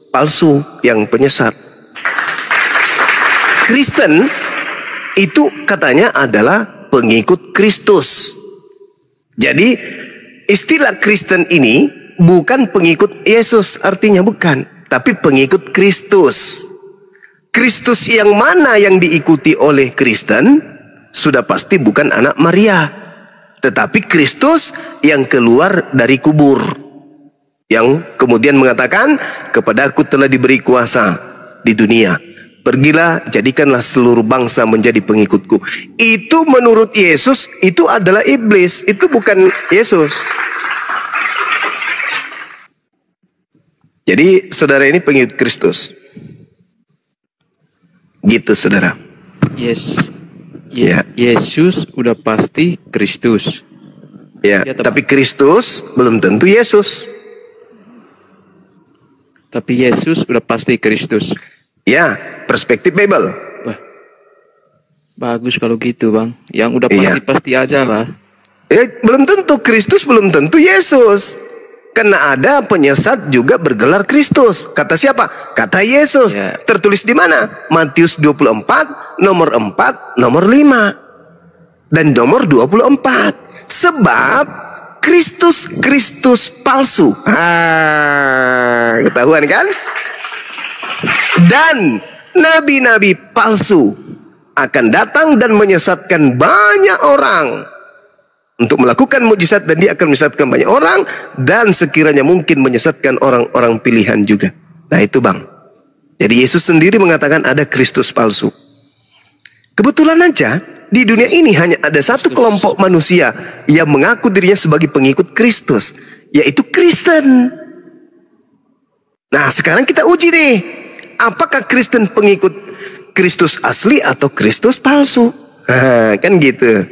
palsu yang penyesat. Kristen itu katanya adalah pengikut Kristus. Jadi istilah Kristen ini bukan pengikut Yesus, artinya bukan, tapi pengikut Kristus. Kristus yang mana yang diikuti oleh Kristen sudah pasti bukan anak Maria, tetapi Kristus yang keluar dari kubur, yang kemudian mengatakan, kepadaku telah diberi kuasa di dunia, pergilah jadikanlah seluruh bangsa menjadi pengikutku. Itu menurut Yesus itu adalah iblis, itu bukan Yesus. Jadi saudara ini pengikut Kristus. Gitu saudara. Yes. Ya. Yesus udah pasti Kristus. Ya, Ya, tapi Kristus belum tentu Yesus. Tapi Yesus udah pasti Kristus. Ya, perspektif Bible. Wah, bagus kalau gitu bang. Yang udah Iya. pasti-pasti aja lah. Belum tentu Kristus, belum tentu Yesus. Karena ada penyesat juga bergelar Kristus. Kata siapa? Kata Yesus. Ya. Tertulis di mana? Matius 24, nomor 4, nomor 5. Dan nomor 24. Sebab Kristus palsu. Ketahuan kan? Dan nabi-nabi palsu akan datang dan menyesatkan banyak orang untuk melakukan mukjizat, dan dia akan menyesatkan banyak orang dan sekiranya mungkin menyesatkan orang-orang pilihan juga. Nah itu bang. Jadi Yesus sendiri mengatakan ada Kristus palsu. Kebetulan aja di dunia ini hanya ada satu kelompok manusia yang mengaku dirinya sebagai pengikut Kristus, yaitu Kristen. Nah sekarang kita uji nih, apakah Kristen pengikut Kristus asli atau Kristus palsu? Kan gitu.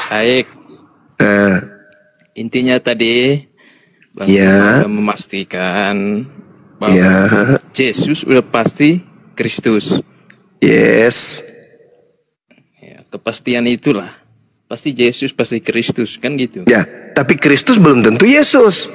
Baik. Intinya tadi Bang Ya. udah memastikan bahwa Ya. Yesus udah pasti Kristus. Yes. Ya, kepastian itulah. Pasti Yesus pasti Kristus kan gitu. Ya, tapi Kristus belum tentu Yesus.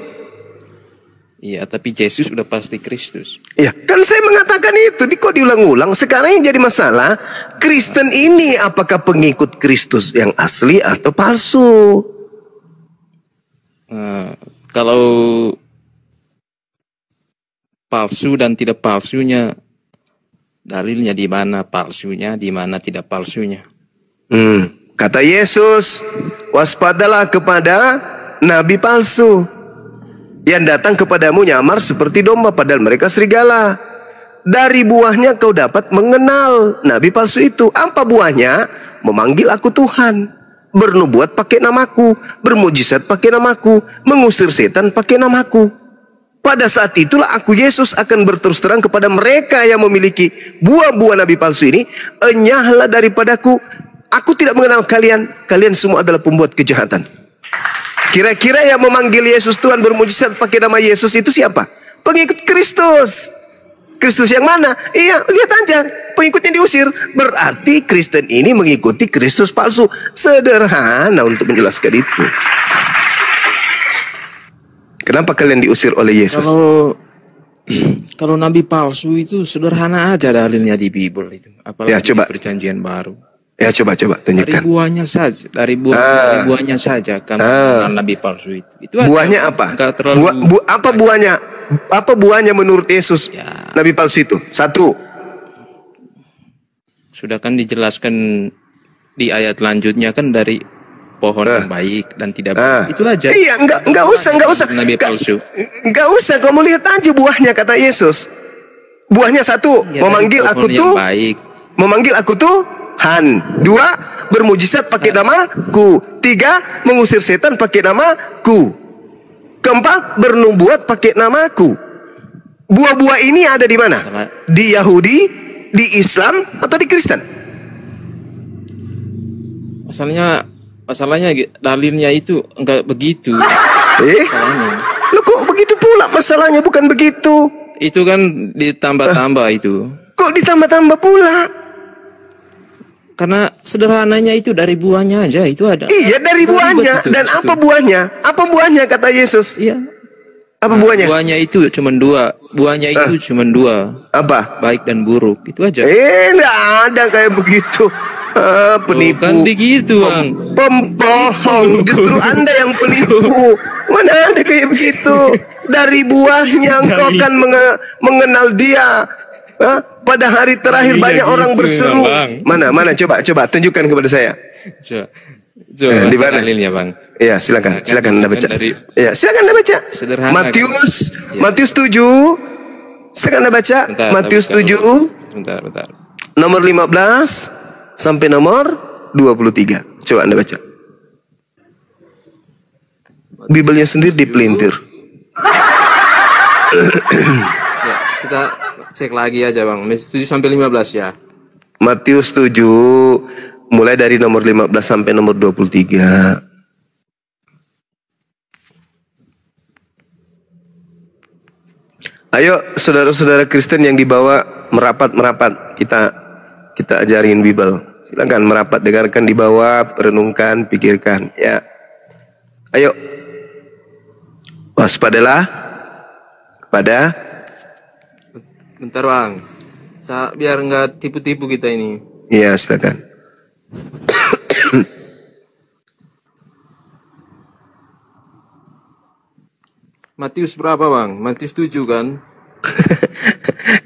Iya, tapi Yesus udah pasti Kristus. Ya, kan saya mengatakan itu, kok diulang-ulang. Sekarang yang jadi masalah, Kristen ini apakah pengikut Kristus yang asli atau palsu? Kalau palsu dan tidak palsunya, dalilnya di mana palsunya, di mana tidak palsunya. Kata Yesus, waspadalah kepada nabi palsu yang datang kepadamu nyamar seperti domba padahal mereka serigala. Dari buahnya kau dapat mengenal nabi palsu itu. Apa buahnya? Memanggil aku Tuhan, bernubuat pakai namaku, bermujizat pakai namaku, mengusir setan pakai namaku. Pada saat itulah aku Yesus akan berterus terang kepada mereka yang memiliki buah-buah nabi palsu ini, enyahlah daripadaku, aku tidak mengenal kalian, kalian semua adalah pembuat kejahatan. Kira-kira yang memanggil Yesus Tuhan, bermujizat pakai nama Yesus itu siapa? Pengikut Kristus. Kristus yang mana? Iya, lihat aja, pengikutnya diusir. Berarti Kristen ini mengikuti Kristus palsu. Sederhana untuk menjelaskan itu. Kenapa kalian diusir oleh Yesus? Kalau nabi palsu itu sederhana aja dalilnya di Bible itu. Apalagi Ya, coba. di Perjanjian Baru. Ya coba Dari tunjukkan. buahnya saja, dari buahnya saja kami mengenal nabi palsu itu. Itu aja. Buahnya apa? Enggak terlalu Apa buahnya? Apa buahnya menurut Yesus? Ya. Nabi palsu itu. Satu. Sudah kan dijelaskan di ayat lanjutnya kan dari pohon yang baik dan tidak baik. Itu aja. Iya, enggak usah. Nabi palsu. Enggak usah, kamu lihat aja buahnya kata Yesus. Buahnya satu, Ya, memanggil dari aku pohon yang tuh, baik. memanggil aku Tuhan. Dua, bermujizat pakai namaku. Tiga, mengusir setan pakai namaku. Keempat, bernubuat pakai namaku. Buah-buah ini ada di mana? Salah. Di Yahudi, di Islam, atau di Kristen? Masalahnya dalilnya itu enggak begitu. Masalahnya. Loh kok begitu pula masalahnya, bukan begitu? Itu kan ditambah-tambah itu. Kok ditambah-tambah pula? Karena sederhananya itu dari buahnya aja itu ada. Iya, dari Nggak buahnya. ribet itu Dan di situ. apa buahnya? Apa buahnya kata Yesus? Iya. Apa buahnya? Buahnya itu cuma dua. Buahnya itu cuma dua. Apa? Baik dan buruk. Itu aja. Enggak ada kayak begitu. Penipu. Bukan begitu, Bang. Pembohong. Justru Anda yang penipu. Mana ada kayak begitu? Dari buahnya engkau akan mengenal dia. Pada hari terakhir Iya banyak orang gitu, berseru. Bang. Mana coba tunjukkan kepada saya. Coba di baca mana? dalilnya, Bang. Iya, silakan Anda baca. Dari- Iya, silakan Anda baca. Sederhana, Matius 7. Silakan Anda baca. Bentar, Matius buka 7 dulu. Bentar. nomor 15 sampai nomor 23. Coba Anda baca. Bibelnya sendiri dipelintir. Ya, kita Cek lagi aja bang. 7 sampai 15 ya. Matius 7 mulai dari nomor 15 sampai nomor 23. Ayo saudara-saudara Kristen yang dibawa merapat. Kita ajarin Bible. Silakan merapat, dengarkan di bawah, renungkan, pikirkan ya. Ayo. Waspadalah kepada. Bentar bang. Biar nggak tipu-tipu kita ini. Iya, silakan. Matius berapa bang? Matius 7 kan?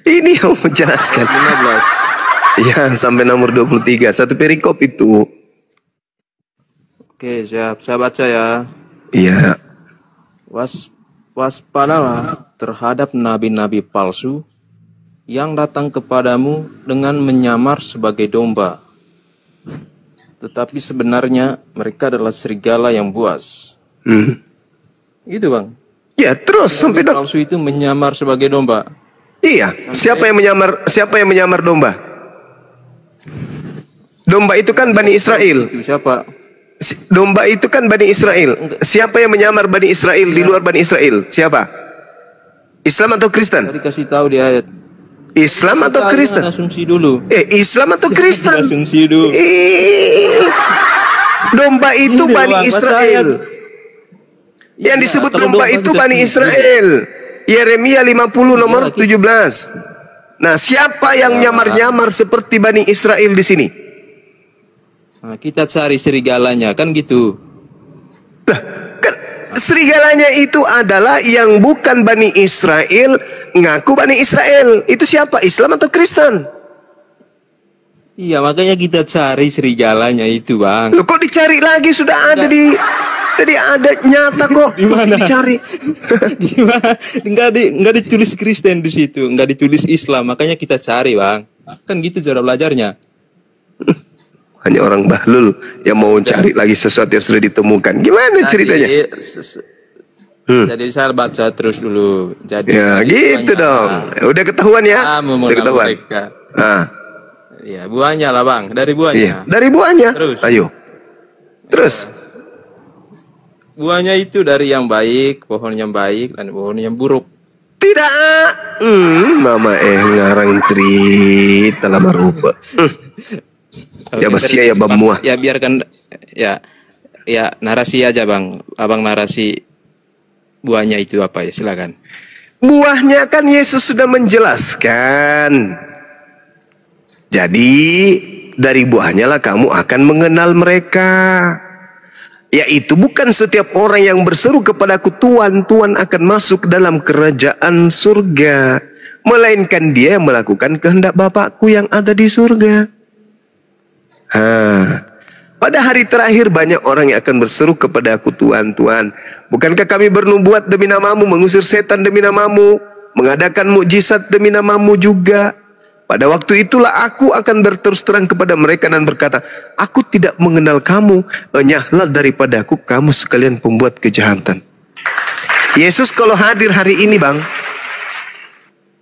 Ini yang menjelaskan. 15. Ya, sampai nomor 23. Satu perikop itu. Oke, siap. Saya baca ya. Iya. Waspadalah terhadap nabi-nabi palsu yang datang kepadamu dengan menyamar sebagai domba. Tetapi sebenarnya mereka adalah serigala yang buas. Gitu bang. Ya, terus sampai palsu itu menyamar sebagai domba. Iya, siapa yang menyamar domba? Domba itu kan Bani Israel. Itu siapa? Domba itu kan Bani Israel. Siapa yang menyamar Bani Israel di luar Bani Israel? Siapa? Islam atau Kristen? Tadi kasih tahu di ayat. Islam atau Kristen? Asumsi dulu. Islam atau Kristen? Asumsi dulu. Domba itu Bani Israel. Yang disebut domba itu Bani Israel. Yeremia 50 nomor 17. Nah, siapa yang nyamar-nyamar seperti Bani Israel di sini? Nah, kita cari serigalanya, kan gitu. Lah, kan serigalanya itu adalah yang bukan Bani Israel, ngaku Bani Israel. Itu siapa? Islam atau Kristen? Iya, makanya kita cari serigalanya itu, Bang. Loh, kok dicari lagi? Sudah ada Jadi ada nyata kok. Di mana? Dicari. Di mana? Enggak ditulis Kristen di situ, enggak ditulis Islam, makanya kita cari, Bang. Kan gitu cara belajarnya. Hanya orang bahlul yang mau cari lagi sesuatu yang sudah ditemukan. Gimana ceritanya? Jadi saya baca terus dulu. Jadi ya gitu dong. Udah ketahuan ya? Udah ketahuan. Ya, buahnya lah, Bang. Dari buahnya. Iya, dari buahnya. Terus. Ayo. Terus. Buahnya itu dari yang baik, pohon yang baik, dan pohon yang buruk. Tidak. Mama ngarang cerita lama rupa. Ya basia ya bamua. Ya biarkan ya narasi aja, Bang. Abang narasi buahnya itu apa ya, silakan. Buahnya kan Yesus sudah menjelaskan. Jadi dari buahnya lah kamu akan mengenal mereka. Yaitu bukan setiap orang yang berseru kepadaku Tuhan, Tuhan akan masuk dalam kerajaan surga, melainkan dia yang melakukan kehendak Bapakku yang ada di surga. Pada hari terakhir banyak orang yang akan berseru kepadaku Tuhan, Tuhan, bukankah kami bernubuat demi namamu, mengusir setan demi namamu, mengadakan mukjizat demi namamu juga? Pada waktu itulah aku akan berterus terang kepada mereka dan berkata, aku tidak mengenal kamu, enyahlah daripadaku kamu sekalian pembuat kejahatan. Yesus kalau hadir hari ini, Bang,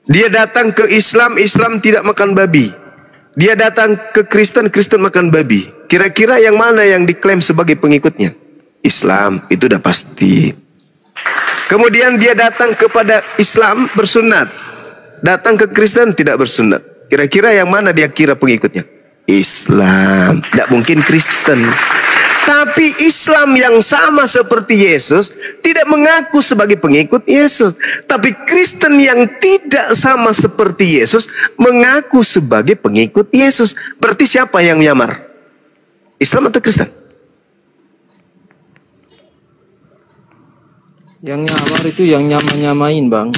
dia datang ke Islam, Islam tidak makan babi. Dia datang ke Kristen, Kristen makan babi. Kira-kira yang mana yang diklaim sebagai pengikutnya? Islam, itu udah pasti. Kemudian dia datang kepada Islam bersunat, datang ke Kristen tidak bersunat. Kira-kira yang mana dia kira pengikutnya? Islam. Tidak mungkin Kristen. Tapi Islam yang sama seperti Yesus tidak mengaku sebagai pengikut Yesus. Tapi Kristen yang tidak sama seperti Yesus mengaku sebagai pengikut Yesus. Berarti siapa yang menyamar? Islam atau Kristen? Yang nyamar itu yang nyamain, Bang.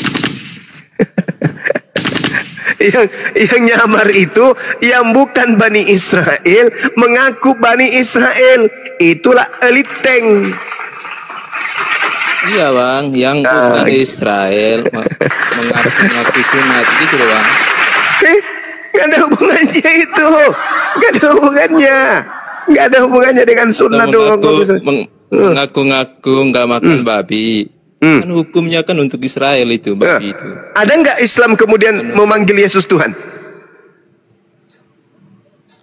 Yang nyamar itu yang bukan Bani Israel mengaku Bani Israel. Itulah elit tank. Iya, Bang, yang bukan Israel mengaku sunat gitu loh, Bang. Gak ada hubungannya itu. Gak ada hubungannya. Gak ada hubungannya dengan sunat. Mengaku nggak makan babi. Kan hukumnya kan untuk Israel itu, babi itu. Ada nggak Islam kemudian memanggil Yesus Tuhan?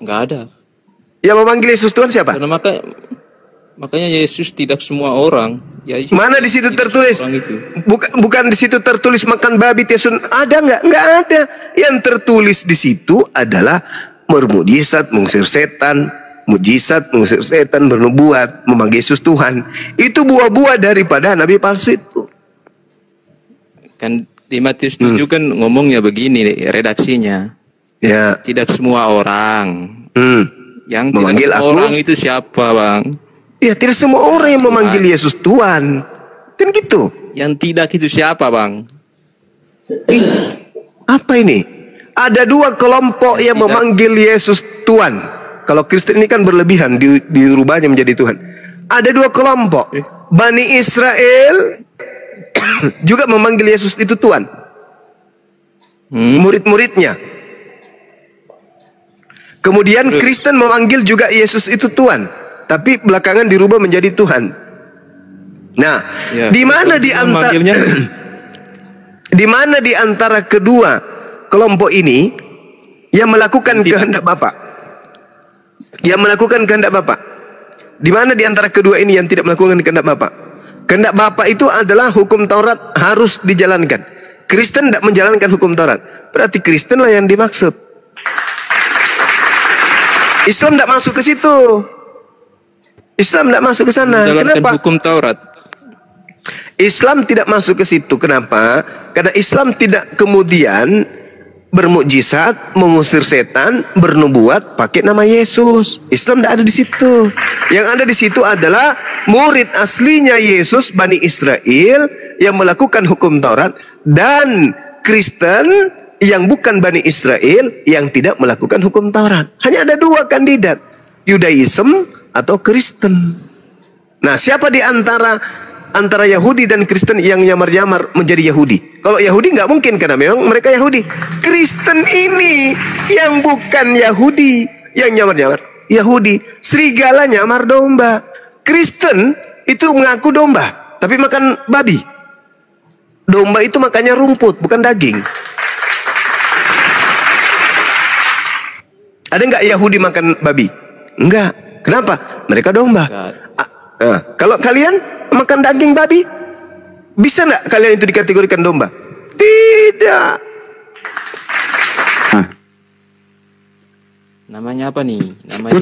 Nggak ada. Yang memanggil Yesus Tuhan siapa? Karena makanya Yesus tidak semua orang. Ya, Mana di situ tertulis? Bukan di situ tertulis makan babi Yesus. Ada nggak? Nggak ada. Yang tertulis di situ adalah bermujizat, mengusir setan, mujizat, mengusir setan, bernubuat, memanggil Yesus Tuhan. Itu buah-buah daripada nabi palsu itu. Kan di Matius 7 kan ngomongnya begini redaksinya. Ya. Tidak semua orang. Yang memanggil tidak semua orang itu siapa, Bang? Ya, tidak semua orang yang memanggil Yesus Tuhan. Kan gitu. Yang tidak itu siapa, Bang? Apa ini? Ada dua kelompok yang memanggil Yesus Tuhan. Kalau Kristen ini kan berlebihan, dirubahnya menjadi Tuhan. Ada dua kelompok. Bani Israel juga memanggil Yesus itu Tuhan. Murid-muridnya. Kemudian Kristen memanggil juga Yesus itu Tuhan. Tapi belakangan dirubah menjadi Tuhan. Nah, ya, di mana di antara kedua kelompok ini yang melakukan kehendak Bapa? Yang melakukan kehendak Bapa. Di mana di antara kedua ini yang tidak melakukan kehendak Bapa? Kehendak Bapa itu adalah hukum Taurat harus dijalankan. Kristen tidak menjalankan hukum Taurat. Berarti Kristen lah yang dimaksud. Islam tidak masuk ke situ. Islam tidak masuk ke sana. Kenapa? Hukum Taurat. Islam tidak masuk ke situ. Kenapa? Karena Islam tidak kemudian bermukjizat, mengusir setan, bernubuat pakai nama Yesus. Islam tidak ada di situ. Yang ada di situ adalah murid aslinya Yesus, Bani Israel, yang melakukan hukum Taurat, dan Kristen yang bukan Bani Israel yang tidak melakukan hukum Taurat. Hanya ada dua kandidat, Yudaism atau Kristen. Nah, siapa di antara Yahudi dan Kristen yang nyamar-nyamar menjadi Yahudi? Kalau Yahudi nggak mungkin karena memang mereka Yahudi. Kristen ini yang bukan Yahudi yang nyamar-nyamar Yahudi. Serigala nyamar domba. Kristen itu mengaku domba tapi makan babi. Domba itu makannya rumput bukan daging. Ada nggak Yahudi makan babi? Enggak. Kenapa? Mereka domba. Kalau kalian makan daging babi, bisa nggak kalian itu dikategorikan domba? Tidak. Namanya apa nih? Namanya